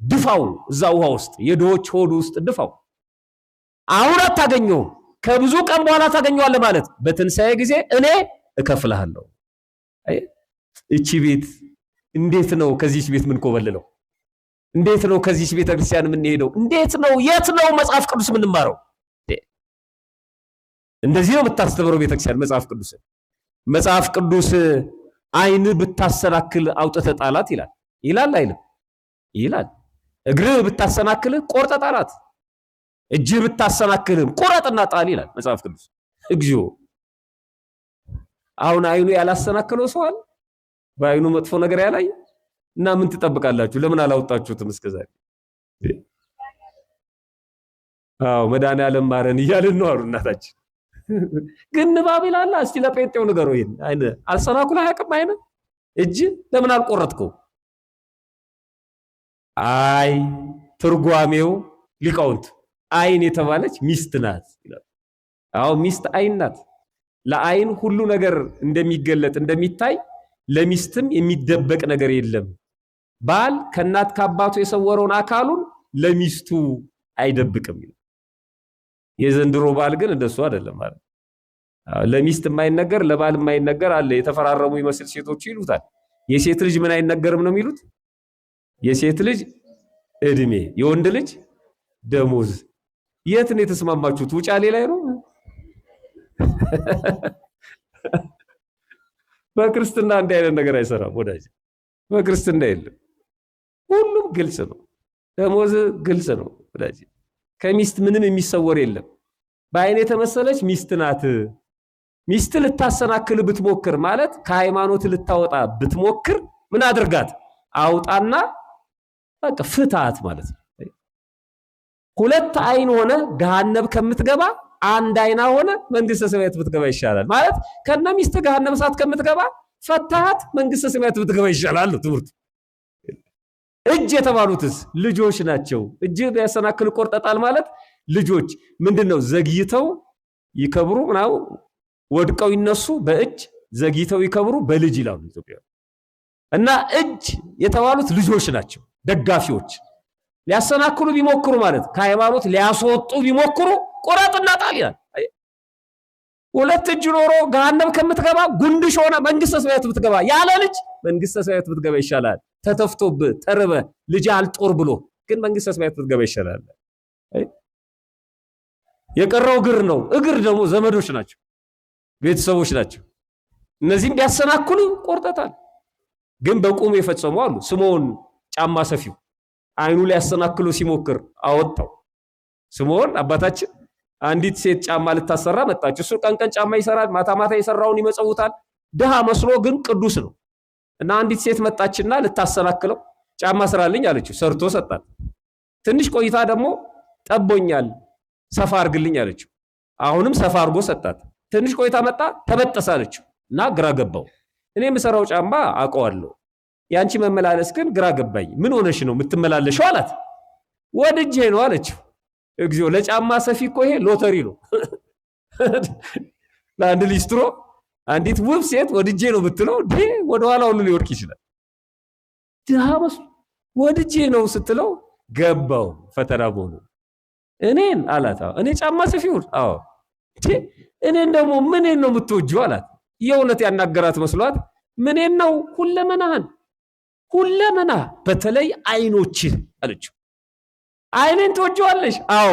ድፋው እዛ ውሃ ውስጥ የድሆች ሆድ ውስጥ ድፋው። አሁን አታገኘውም፣ ከብዙ ቀን በኋላ ታገኘዋለህ ማለት በትንሣኤ ጊዜ እኔ እከፍልሃለሁ። እቺ ቤት እንዴት ነው ከዚህች ቤት ምን ኮበልለው? እንዴት ነው ከዚህች ቤተ ክርስቲያን የምንሄደው? እንዴት ነው የት ነው መጽሐፍ ቅዱስ የምንማረው? እንደዚህ ነው የምታስተምረው ቤተክርስቲያን መጽሐፍ ቅዱስ። መጽሐፍ ቅዱስ አይን ብታሰናክል አውጥተህ ጣላት ይላል። ይላል አይልም? ይላል። እግርህ ብታሰናክል ቆርጠህ ጣላት፣ እጅህ ብታሰናክልም ቁረጥና ጣል ይላል መጽሐፍ ቅዱስ። እግዚኦ! አሁን አይኑ ያላሰናክለው ሰው አለ? በአይኑ መጥፎ ነገር ያላየ እና ምን ትጠብቃላችሁ? ለምን አላወጣችሁትም እስከዛሬ? አዎ መድኃኒዓለም ማረን እያልን ነው አሉ እናታችን። ግን ንባብ ይላል። እስቲ ለጴንጤው ንገረው፣ ይሄን አይነ አልሰናኩላ አያውቅም? አይነ እጅ ለምን አልቆረጥከው? አይ ትርጓሜው ሊቃውንት አይን የተባለች ሚስት ናት ይላል። አዎ ሚስት አይን ናት። ለአይን ሁሉ ነገር እንደሚገለጥ እንደሚታይ ለሚስትም የሚደበቅ ነገር የለም። ባል ከእናት ከአባቱ የሰወረውን አካሉን ለሚስቱ አይደብቅም ይላል። የዘንድሮ ባል ግን እንደሱ አይደለም ማለት። ለሚስት የማይነገር ለባል የማይነገር አለ። የተፈራረሙ ይመስል ሴቶቹ ይሉታል። የሴት ልጅ ምን አይነገርም ነው የሚሉት? የሴት ልጅ እድሜ፣ የወንድ ልጅ ደሞዝ። የት ነው የተስማማችሁት? ውጫሌ ላይ ነው? በክርስትና እንዲህ አይነት ነገር አይሰራም ወዳጅ። በክርስትና የለም። ሁሉም ግልጽ ነው። ደሞዝ ግልጽ ነው ወዳጅ። ከሚስት ምንም የሚሰወር የለም። በአይን የተመሰለች ሚስት ናት። ሚስት ልታሰናክል ብትሞክር ማለት ከሃይማኖት ልታወጣ ብትሞክር ምን አድርጋት? አውጣና በቃ ፍታት ማለት ነው። ሁለት አይን ሆነ ገሃነም ከምትገባ አንድ አይና ሆነ መንግስተ ሰማያት ብትገባ ይሻላል ማለት። ከነ ሚስት ገሃነም እሳት ከምትገባ ፈታት መንግስተ ሰማያት ብትገባ ይሻላል ትምህርቱ። እጅ የተባሉትስ ልጆች ናቸው። እጅ ቢያሰናክል ቆርጠጣል ማለት ልጆች ምንድነው? ዘግይተው ይከብሩ ምናው ወድቀው ይነሱ በእጅ ዘግይተው ይከብሩ በልጅ ይላሉ ኢትዮጵያ። እና እጅ የተባሉት ልጆች ናቸው፣ ደጋፊዎች። ሊያሰናክሉ ቢሞክሩ ማለት ከሃይማኖት ሊያስወጡ ቢሞክሩ ቆረጥና ጣል ይላል። ሁለት እጅ ኖሮ ገሃነም ከምትገባ ጉንድሽ ሆነ መንግስተ ሰማያት ብትገባ ያለ ልጅ መንግስተ ሰማያት ብትገባ ይሻላል። ተተፍቶብህ ተርበ ልጅ አልጦር ብሎ ግን መንግስተ ሰማያት ብትገባ ይሻላል። የቀረው እግር ነው። እግር ደግሞ ዘመዶች ናቸው፣ ቤተሰቦች ናቸው። እነዚህም ቢያሰናክሉ ቆርጠታል። ግን በቁሙ የፈጸሙ አሉ። ስምዖን ጫማ ሰፊው አይኑ ሊያሰናክሉ ሲሞክር አወጣው። ስምዖን አባታችን አንዲት ሴት ጫማ ልታሰራ መጣች። እሱ ቀን ቀን ጫማ ይሰራል፣ ማታ ማታ የሰራውን ይመጸውታል። ድሃ መስሎ ግን ቅዱስ ነው። እና አንዲት ሴት መጣችና ልታሰናክለው ጫማ ስራልኝ አለችው። ሰርቶ ሰጣት። ትንሽ ቆይታ ደግሞ ጠቦኛል ሰፋ አርግልኝ አለችው። አሁንም ሰፋ አርጎ ሰጣት። ትንሽ ቆይታ መጣ ተበጠሰ አለችው እና ግራ ገባው። እኔ የምሰራው ጫማ አውቀዋለሁ፣ ያንቺ መመላለስ ግን ግራ ገባኝ። ምን ሆነሽ ነው የምትመላለሽው አላት። ወድጄ ነው አለችው። እግዚኦ! ለጫማ ሰፊ እኮ ይሄ ሎተሪ ነው። ለአንድ ሊስትሮ አንዲት ውብ ሴት ወድጄ ነው ብትለው ወደ ኋላ ሁሉ ሊወድቅ ይችላል። ድሃ መስሎ ወድጄ ነው ስትለው ገባው ፈተና መሆኑ። እኔን አላት። እኔ ጫማ ሰፊውን? አዎ። እኔን ደግሞ ምንን ነው የምትወጂው አላት። የእውነት ያናገራት መስሏት ምንን ነው? ሁለመናህን፣ ሁለመና በተለይ አይኖችህ አለችው። አይኔን ትወጂዋለሽ? አዎ።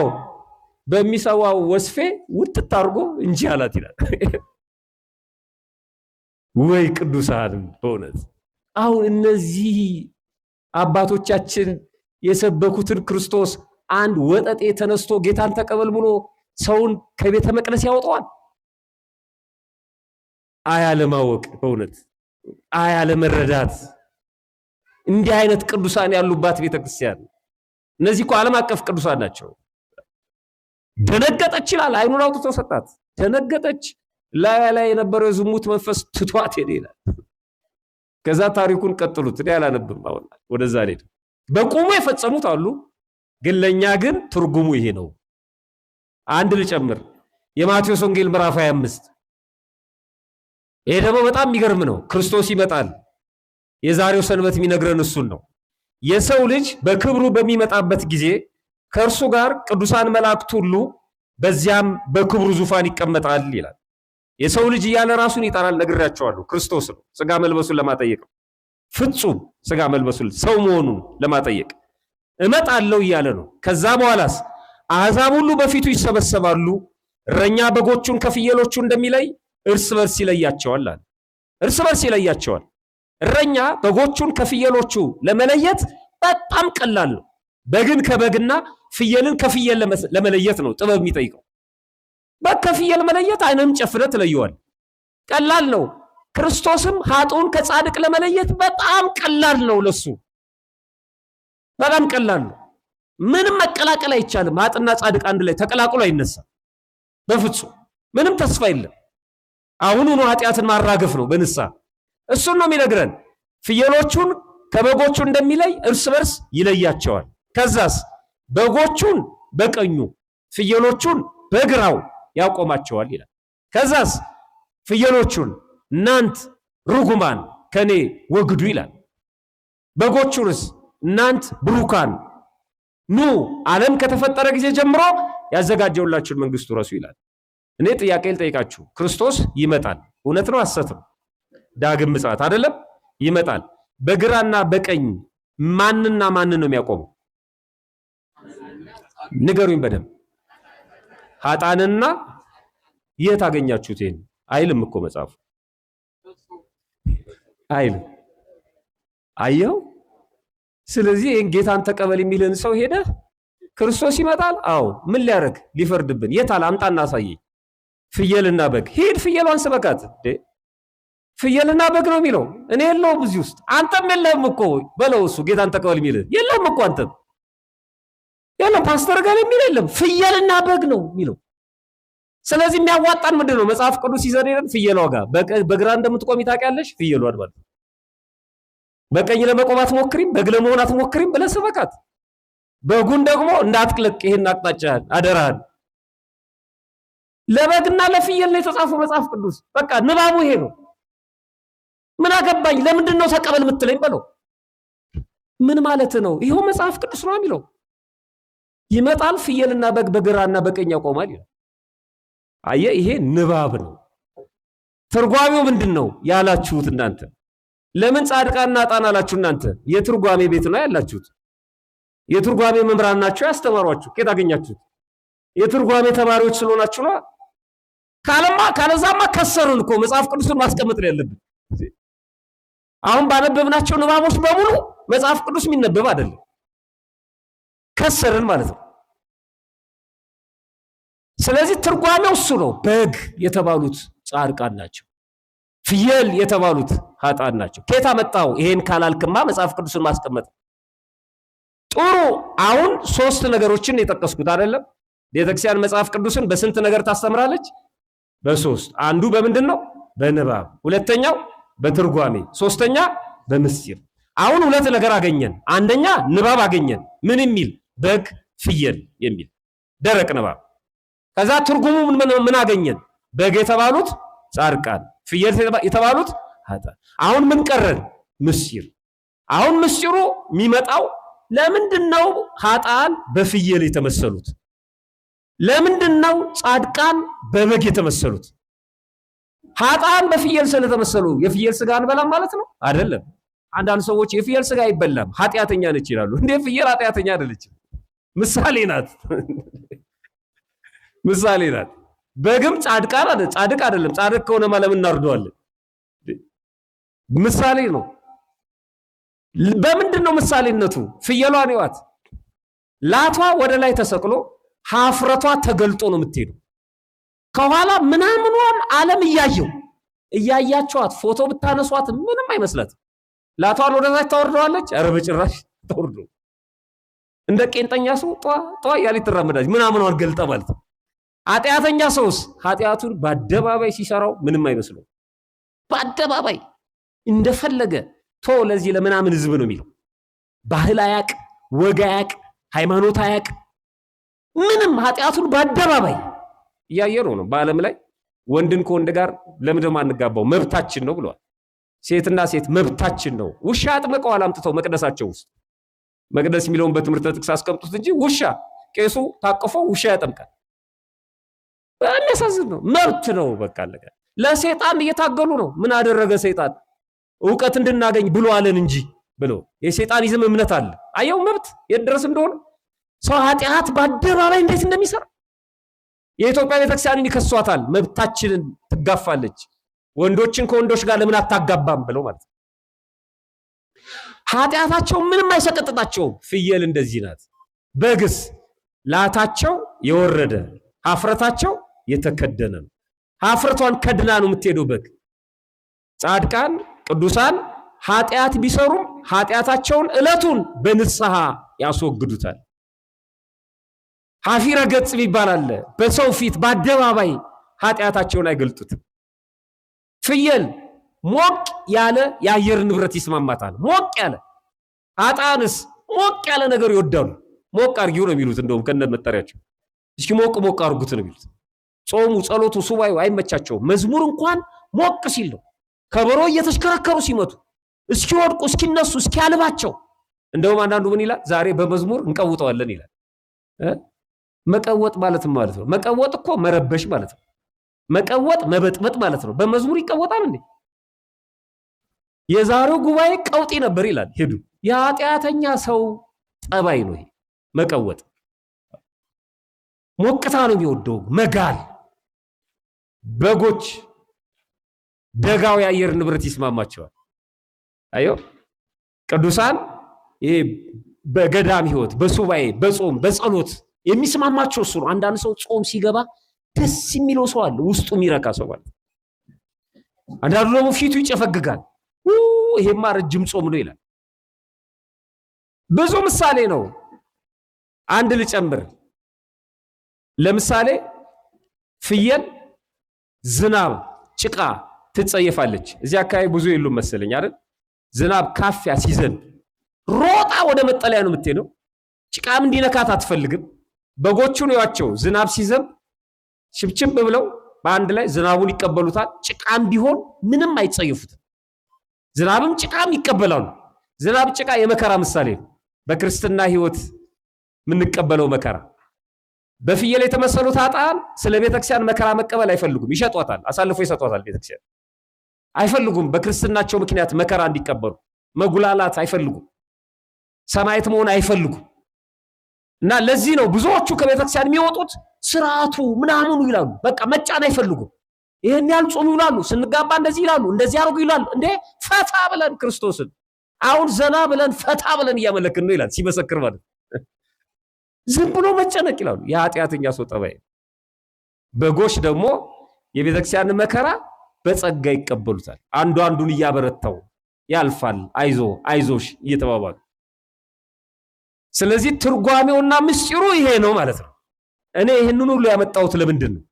በሚሰዋው ወስፌ ውጥት አድርጎ እንጂ አላት ይላል። ወይ ቅዱሳን በእውነት አሁን እነዚህ አባቶቻችን የሰበኩትን ክርስቶስ አንድ ወጠጤ ተነስቶ ጌታን ተቀበል ብሎ ሰውን ከቤተ መቅደስ ያወጣዋል። አያለማወቅ በእውነት አያለመረዳት። እንዲህ አይነት ቅዱሳን ያሉባት ቤተክርስቲያን። እነዚህ እኮ ዓለም አቀፍ ቅዱሳን ናቸው። ደነገጠች ይላል። አይኑን አውጥቶ ሰጣት። ደነገጠች። ላይ የነበረው የዝሙት መንፈስ ትቷት ሄደ ይላል። ከዛ ታሪኩን ቀጥሉት። እኔ አላነብም። አሁን ወደዛ ሄደ። በቁሙ የፈጸሙት አሉ፣ ግን ለኛ ግን ትርጉሙ ይሄ ነው። አንድ ልጨምር። የማቴዎስ ወንጌል ምዕራፍ 25 ይሄ ደግሞ በጣም የሚገርም ነው። ክርስቶስ ይመጣል። የዛሬው ሰንበት የሚነግረን እሱን ነው። የሰው ልጅ በክብሩ በሚመጣበት ጊዜ ከእርሱ ጋር ቅዱሳን መላእክት ሁሉ በዚያም በክብሩ ዙፋን ይቀመጣል ይላል። የሰው ልጅ እያለ ራሱን ይጠራል። ነግራቸዋለሁ። ክርስቶስ ነው። ስጋ መልበሱን ለማጠየቅ ፍጹም ስጋ መልበሱን ሰው መሆኑን ለማጠየቅ እመጣለሁ እያለ ነው። ከዛ በኋላስ አሕዛብ ሁሉ በፊቱ ይሰበሰባሉ። እረኛ በጎቹን ከፍየሎቹ እንደሚለይ እርስ በርስ ይለያቸዋል አለ። እርስ በርስ ይለያቸዋል። እረኛ በጎቹን ከፍየሎቹ ለመለየት በጣም ቀላል ነው። በግን ከበግና ፍየልን ከፍየል ለመለየት ነው ጥበብ የሚጠይቀው። በግ ከፍየል መለየት አይንም ጨፍነህ ትለየዋል። ቀላል ነው። ክርስቶስም ኃጥኡን ከጻድቅ ለመለየት በጣም ቀላል ነው። ለሱ በጣም ቀላል ነው። ምንም መቀላቀል አይቻልም። ኃጥእና ጻድቅ አንድ ላይ ተቀላቅሎ አይነሳም በፍጹም። ምንም ተስፋ የለም። አሁኑኑ ኃጢአትን ማራገፍ ነው በንስሐ። እሱን ነው የሚነግረን። ፍየሎቹን ከበጎቹ እንደሚለይ እርስ በርስ ይለያቸዋል። ከዛስ በጎቹን በቀኙ ፍየሎቹን በግራው ያቆማቸዋል ይላል። ከዛስ ፍየሎቹን እናንት ርጉማን ከኔ ወግዱ ይላል። በጎቹንስ እናንት ብሩካን ኑ ዓለም ከተፈጠረ ጊዜ ጀምሮ ያዘጋጀውላችሁን መንግስቱ ረሱ ይላል። እኔ ጥያቄ ልጠይቃችሁ። ክርስቶስ ይመጣል። እውነት ነው ሐሰት ነው? ዳግም ምጽአት አይደለም? ይመጣል። በግራና በቀኝ ማንና ማንን ነው የሚያቆመው? ንገሩኝ በደንብ። ኃጥአንና የት አገኛችሁት? ይሄን አይልም እኮ መጽሐፉ አይልም። አየው። ስለዚህ ይሄን ጌታን ተቀበል የሚልን ሰው ሄደ ክርስቶስ ይመጣል። አዎ ምን ሊያደርግ? ሊፈርድብን። የት አለ? አምጣና አሳየኝ። ፍየልና በግ። ሂድ ፍየሏን ስበካት። ፍየልና በግ ነው የሚለው። እኔ የለውም እዚህ ውስጥ። አንተም የለህም እኮ በለው። እሱ ጌታን ተቀበል የሚል የለም እኮ አንተም የለም። ፓስተር ጋር የሚል የለም። ፍየልና በግ ነው የሚለው። ስለዚህ የሚያዋጣን ምንድን ነው? መጽሐፍ ቅዱስ ይዘን ሄደን ፍየሏ ጋር በግራ እንደምትቆሚ ታውቂያለሽ። ፍየሏን ማለት በቀኝ ለመቆም አትሞክሪም፣ በግ ለመሆን አትሞክሪም ብለህ ስበካት። በጉን ደግሞ እንዳትቅለቅ፣ ይሄን አቅጣጫህን አደራህን። ለበግና ለፍየል ነው የተጻፈው መጽሐፍ ቅዱስ። በቃ ንባቡ ይሄ ነው። ምን አገባኝ? ለምንድን ነው ተቀበል የምትለኝ በለው። ምን ማለት ነው? ይሄው መጽሐፍ ቅዱስ ነው የሚለው። ይመጣል፣ ፍየልና በግ በግራና በቀኝ ያቆማል ይላል። አየህ፣ ይሄ ንባብ ነው። ትርጓሜው ምንድን ነው ያላችሁት እናንተ? ለምን ጻድቃንና ኃጥአን አላችሁ እናንተ? የትርጓሜ ቤት ነው ያላችሁት። የትርጓሜ መምህራን ናቸው ያስተማሯችሁ። ከየት አገኛችሁት? የትርጓሜ ተማሪዎች ስለሆናችሁ ነው። ካለዛማ ከሰርን እኮ። መጽሐፍ ቅዱስን ማስቀመጥ ነው ያለብን። አሁን ባነበብናቸው ንባቦች በሙሉ መጽሐፍ ቅዱስ የሚነበብ አይደለም። ከሰርን ማለት ነው። ስለዚህ ትርጓሜው እሱ ነው። በግ የተባሉት ጻድቃን ናቸው፣ ፍየል የተባሉት ኃጥአን ናቸው። ከየት አመጣው? ይሄን ካላልክማ መጽሐፍ ቅዱስን ማስቀመጥ ጥሩ። አሁን ሶስት ነገሮችን የጠቀስኩት አይደለም? ቤተክርስቲያን መጽሐፍ ቅዱስን በስንት ነገር ታስተምራለች? በሶስት። አንዱ በምንድን ነው? በንባብ። ሁለተኛው በትርጓሜ፣ ሶስተኛ በምስጢር። አሁን ሁለት ነገር አገኘን። አንደኛ ንባብ አገኘን። ምን የሚል? በግ ፍየል የሚል ደረቅ ንባብ። ከዛ ትርጉሙ ምን አገኘን? በግ የተባሉት ጻድቃን፣ ፍየል የተባሉት ኃጥአን። አሁን ምን ቀረን? ምስጢር። አሁን ምስጢሩ የሚመጣው ለምንድነው ኃጥአን በፍየል የተመሰሉት? ለምንድነው ጻድቃን በበግ የተመሰሉት? ኃጥአን በፍየል ስለተመሰሉ የፍየል ስጋ አንበላም ማለት ነው? አይደለም። አንዳንድ ሰዎች የፍየል ስጋ አይበላም ኃጢአተኛ ነች ይላሉ። እንዴ ፍየል ኃጢአተኛ አይደለችም፣ ምሳሌ ናት። ምሳሌ ናት። በግም ጻድቅ አይደለም። ጻድቅ ከሆነማ ለምን እናርደዋለን? ምሳሌ ነው። በምንድን ነው ምሳሌነቱ? ፍየሏን ይዋት፣ ላቷ ወደ ላይ ተሰቅሎ ሀፍረቷ ተገልጦ ነው የምትሄደው። ከኋላ ምናምኗን ዓለም እያያቸዋት ፎቶ ብታነሷት ምንም አይመስላትም። ላቷን ወደ ታች ታወርደዋለች። ኧረ በጭራሽ ታወርዶ እንደ ቄንጠኛ ሰው ጧ እያለች ትራመዳለች። ምናምኗን ገልጣ ማለት ነው። ኃጢአተኛ ሰውስ ኃጢአቱን በአደባባይ ሲሰራው ምንም አይመስለው። በአደባባይ እንደፈለገ ለዚህ ለምናምን ህዝብ ነው የሚለው። ባህል አያቅ፣ ወግ አያቅ፣ ሃይማኖት አያቅ፣ ምንም ኃጢአቱን በአደባባይ እያየነው ነው። በዓለም ላይ ወንድን ከወንድ ጋር ለምንድን ነው የማንጋባው? መብታችን ነው ብለዋል። ሴትና ሴት መብታችን ነው። ውሻ አጥምቀዋል አምጥተው መቅደሳቸው ውስጥ። መቅደስ የሚለውን በትምህርተ ጥቅስ አስቀምጡት እንጂ ውሻ ቄሱ ታቅፎ ውሻ ያጠምቃል። የሚያሳዝን ነው። መብት ነው በቃ አለቀ። ለሰይጣን እየታገሉ ነው። ምን አደረገ ሰይጣን? ዕውቀት እንድናገኝ ብሎ አለን እንጂ ብሎ የሰይጣኒዝም እምነት አለ። አየው መብት የት ድረስ እንደሆነ። ሰው ኃጢአት በአደባባይ እንዴት እንደሚሰራ የኢትዮጵያ ቤተክርስቲያንን ይከሷታል። መብታችንን ትጋፋለች። ወንዶችን ከወንዶች ጋር ለምን አታጋባም ብለው ማለት ነው። ኃጢአታቸው ምንም አይሰቀጥጣቸውም። ፍየል እንደዚህ ናት። በግስ ላታቸው የወረደ ሀፍረታቸው የተከደነ ነው። ሀፍረቷን ከድና ነው የምትሄደው በግ። ጻድቃን ቅዱሳን ኃጢአት ቢሰሩም ኃጢአታቸውን ዕለቱን በንስሐ ያስወግዱታል። ሀፊረ ገጽ ይባላል። በሰው ፊት በአደባባይ ኃጢአታቸውን አይገልጡትም። ፍየል ሞቅ ያለ የአየር ንብረት ይስማማታል። ሞቅ ያለ ኃጥአንስ ሞቅ ያለ ነገር ይወዳሉ። ሞቅ አርጊው ነው የሚሉት። እንደውም ከነ መጠሪያቸው እስኪ ሞቅ አርጉት ነው የሚሉት። ጾሙ፣ ጸሎቱ፣ ሱባኤው አይመቻቸውም። መዝሙር እንኳን ሞቅ ሲል ነው። ከበሮ እየተሽከረከሩ ሲመቱ እስኪወድቁ እስኪነሱ እስኪያልባቸው። እንደውም አንዳንዱ ምን ይላል? ዛሬ በመዝሙር እንቀውጠዋለን ይላል። መቀወጥ ማለት ነው። መቀወጥ እኮ መረበሽ ማለት ነው። መቀወጥ መበጥበጥ ማለት ነው። በመዝሙር ይቀወጣል እንዴ? የዛሬው ጉባኤ ቀውጢ ነበር ይላል። ሄዱ የኃጢአተኛ ሰው ጠባይ ነው ይሄ መቀወጥ። ሞቅታ ነው የሚወደው መጋል። በጎች ደጋው የአየር ንብረት ይስማማቸዋል። አዮ ቅዱሳን ይሄ በገዳም ህይወት በሱባኤ በጾም በጸሎት የሚስማማቸው እሱ ነው። አንዳንድ ሰው ጾም ሲገባ ደስ የሚለው ሰው አለ፣ ውስጡ የሚረካ ሰው አለ። አንዳንዱ ደግሞ ፊቱ ይጨፈግጋል። ይሄማ ረጅም ጾም ነው ይላል። ብዙ ምሳሌ ነው። አንድ ልጨምር። ለምሳሌ ፍየል ዝናብ፣ ጭቃ ትጸየፋለች። እዚህ አካባቢ ብዙ የሉም መሰለኝ አይደል? ዝናብ ካፊያ ሲዘንብ ሮጣ ወደ መጠለያ ነው የምትሄደው። ጭቃም እንዲነካት አትፈልግም። በጎቹን ያቸው ዝናብ ሲዘንብ ሽብችብ ብለው በአንድ ላይ ዝናቡን ይቀበሉታል። ጭቃም ቢሆን ምንም አይጸየፉትም። ዝናብም ጭቃም ይቀበላሉ። ዝናብ ጭቃ የመከራ ምሳሌ ነው። በክርስትና ህይወት የምንቀበለው መከራ። በፍየል የተመሰሉት ኃጥአን ስለ ቤተክርስቲያን መከራ መቀበል አይፈልጉም። ይሸጧታል፣ አሳልፎ ይሰጧታል። ቤተክርስቲያን አይፈልጉም። በክርስትናቸው ምክንያት መከራ እንዲቀበሉ መጉላላት አይፈልጉም። ሰማዕት መሆን አይፈልጉም። እና ለዚህ ነው ብዙዎቹ ከቤተክርስቲያን የሚወጡት ስርዓቱ ምናምኑ ይላሉ። በቃ መጫን አይፈልጉም። ይሄን ያህል ጾሙ ይላሉ፣ ስንጋባ እንደዚህ ይላሉ፣ እንደዚህ አርጉ ይላሉ። እንዴ ፈታ ብለን ክርስቶስን አሁን ዘና ብለን ፈታ ብለን እያመለክን ነው ይላል ሲመሰክር ማለት። ዝም ብሎ መጨነቅ ይላሉ። የኃጢአተኛ ሰው ጠባይ። በጎች ደግሞ የቤተክርስቲያን መከራ በጸጋ ይቀበሉታል። አንዱ አንዱን እያበረታው ያልፋል። አይዞ አይዞሽ እየተባባሉ። ስለዚህ ትርጓሜውና ምስጢሩ ይሄ ነው ማለት ነው። እኔ ይሄንን ሁሉ ያመጣሁት ለምንድን ነው?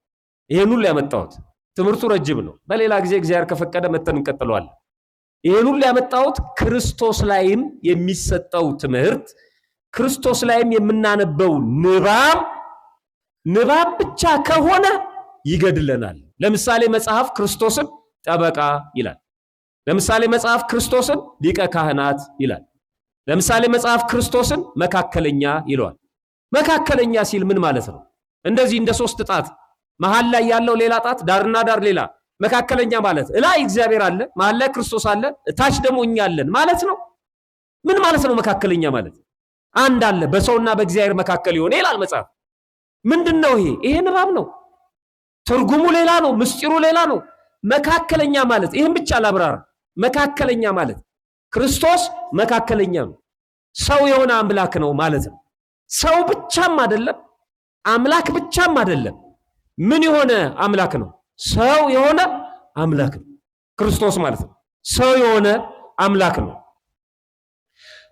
ይሄን ሁሉ ያመጣሁት ትምህርቱ ረጅም ነው። በሌላ ጊዜ እግዚአብሔር ከፈቀደ መተን እንቀጥለዋለን። ይሄን ሁሉ ያመጣሁት ክርስቶስ ላይም የሚሰጠው ትምህርት፣ ክርስቶስ ላይም የምናነበው ንባብ ብቻ ከሆነ ይገድለናል። ለምሳሌ መጽሐፍ ክርስቶስን ጠበቃ ይላል። ለምሳሌ መጽሐፍ ክርስቶስን ሊቀ ካህናት ይላል። ለምሳሌ መጽሐፍ ክርስቶስን መካከለኛ ይለዋል። መካከለኛ ሲል ምን ማለት ነው? እንደዚህ እንደ ሶስት ጣት መሃል ላይ ያለው ሌላ ጣት፣ ዳርና ዳር ሌላ። መካከለኛ ማለት ላይ እግዚአብሔር አለ፣ መሃል ላይ ክርስቶስ አለ፣ ታች ደግሞ እኛ አለን ማለት ነው። ምን ማለት ነው መካከለኛ ማለት? አንድ አለ በሰውና በእግዚአብሔር መካከል ይሆን ይላል መጽሐፍ። ምንድነው ይሄ? ይሄ ንባብ ነው። ትርጉሙ ሌላ ነው፣ ምስጢሩ ሌላ ነው። መካከለኛ ማለት ይሄን ብቻ ላብራራ። መካከለኛ ማለት ክርስቶስ መካከለኛ ነው። ሰው የሆነ አምላክ ነው ማለት ነው። ሰው ብቻም አይደለም፣ አምላክ ብቻም አይደለም። ምን የሆነ አምላክ ነው? ሰው የሆነ አምላክ ነው ክርስቶስ ማለት ነው። ሰው የሆነ አምላክ ነው።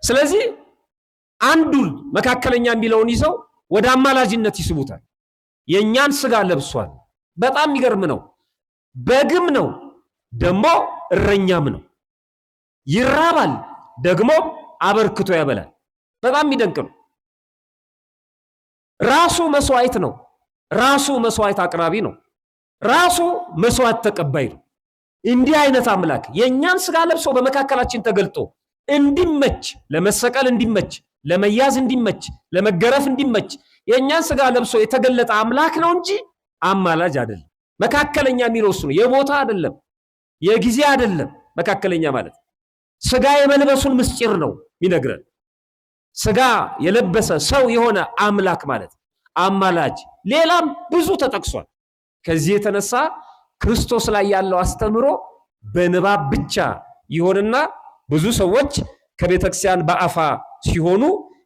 ስለዚህ አንዱን መካከለኛ የሚለውን ይዘው ወደ አማላጅነት ይስቡታል። የእኛን ስጋ ለብሷል። በጣም የሚገርም ነው። በግም ነው ደግሞ እረኛም ነው። ይራባል ደግሞ አበርክቶ ያበላል። በጣም የሚደንቅ ነው። ራሱ መስዋዕት ነው። ራሱ መስዋዕት አቅራቢ ነው። ራሱ መስዋዕት ተቀባይ ነው። እንዲህ አይነት አምላክ የእኛን ስጋ ለብሶ በመካከላችን ተገልጦ እንዲመች፣ ለመሰቀል እንዲመች፣ ለመያዝ እንዲመች፣ ለመገረፍ እንዲመች የእኛን ስጋ ለብሶ የተገለጠ አምላክ ነው እንጂ አማላጅ አይደለም። መካከለኛ የሚለው እሱ ነው። የቦታ አይደለም፣ የጊዜ አይደለም። መካከለኛ ማለት ስጋ የመልበሱን ምስጢር ነው የሚነግረን። ስጋ የለበሰ ሰው የሆነ አምላክ ማለት አማላጅ፣ ሌላም ብዙ ተጠቅሷል። ከዚህ የተነሳ ክርስቶስ ላይ ያለው አስተምሮ በንባብ ብቻ ይሆንና ብዙ ሰዎች ከቤተክርስቲያን በአፋ ሲሆኑ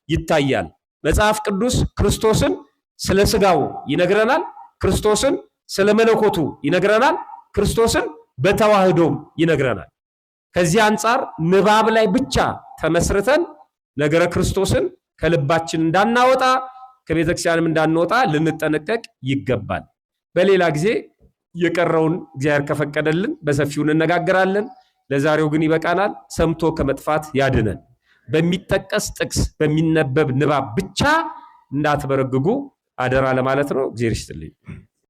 ይታያል። መጽሐፍ ቅዱስ ክርስቶስን ስለ ስጋው ይነግረናል። ክርስቶስን ስለ መለኮቱ ይነግረናል። ክርስቶስን በተዋህዶም ይነግረናል። ከዚህ አንጻር ንባብ ላይ ብቻ ተመስርተን ነገረ ክርስቶስን ከልባችን እንዳናወጣ ከቤተክርስቲያንም እንዳንወጣ ልንጠነቀቅ ይገባል። በሌላ ጊዜ የቀረውን እግዚአብሔር ከፈቀደልን በሰፊው እንነጋገራለን። ለዛሬው ግን ይበቃናል። ሰምቶ ከመጥፋት ያድነን። በሚጠቀስ ጥቅስ በሚነበብ ንባብ ብቻ እንዳትበረግጉ አደራ ለማለት ነው። እግዚአብሔር ይስጥልኝ።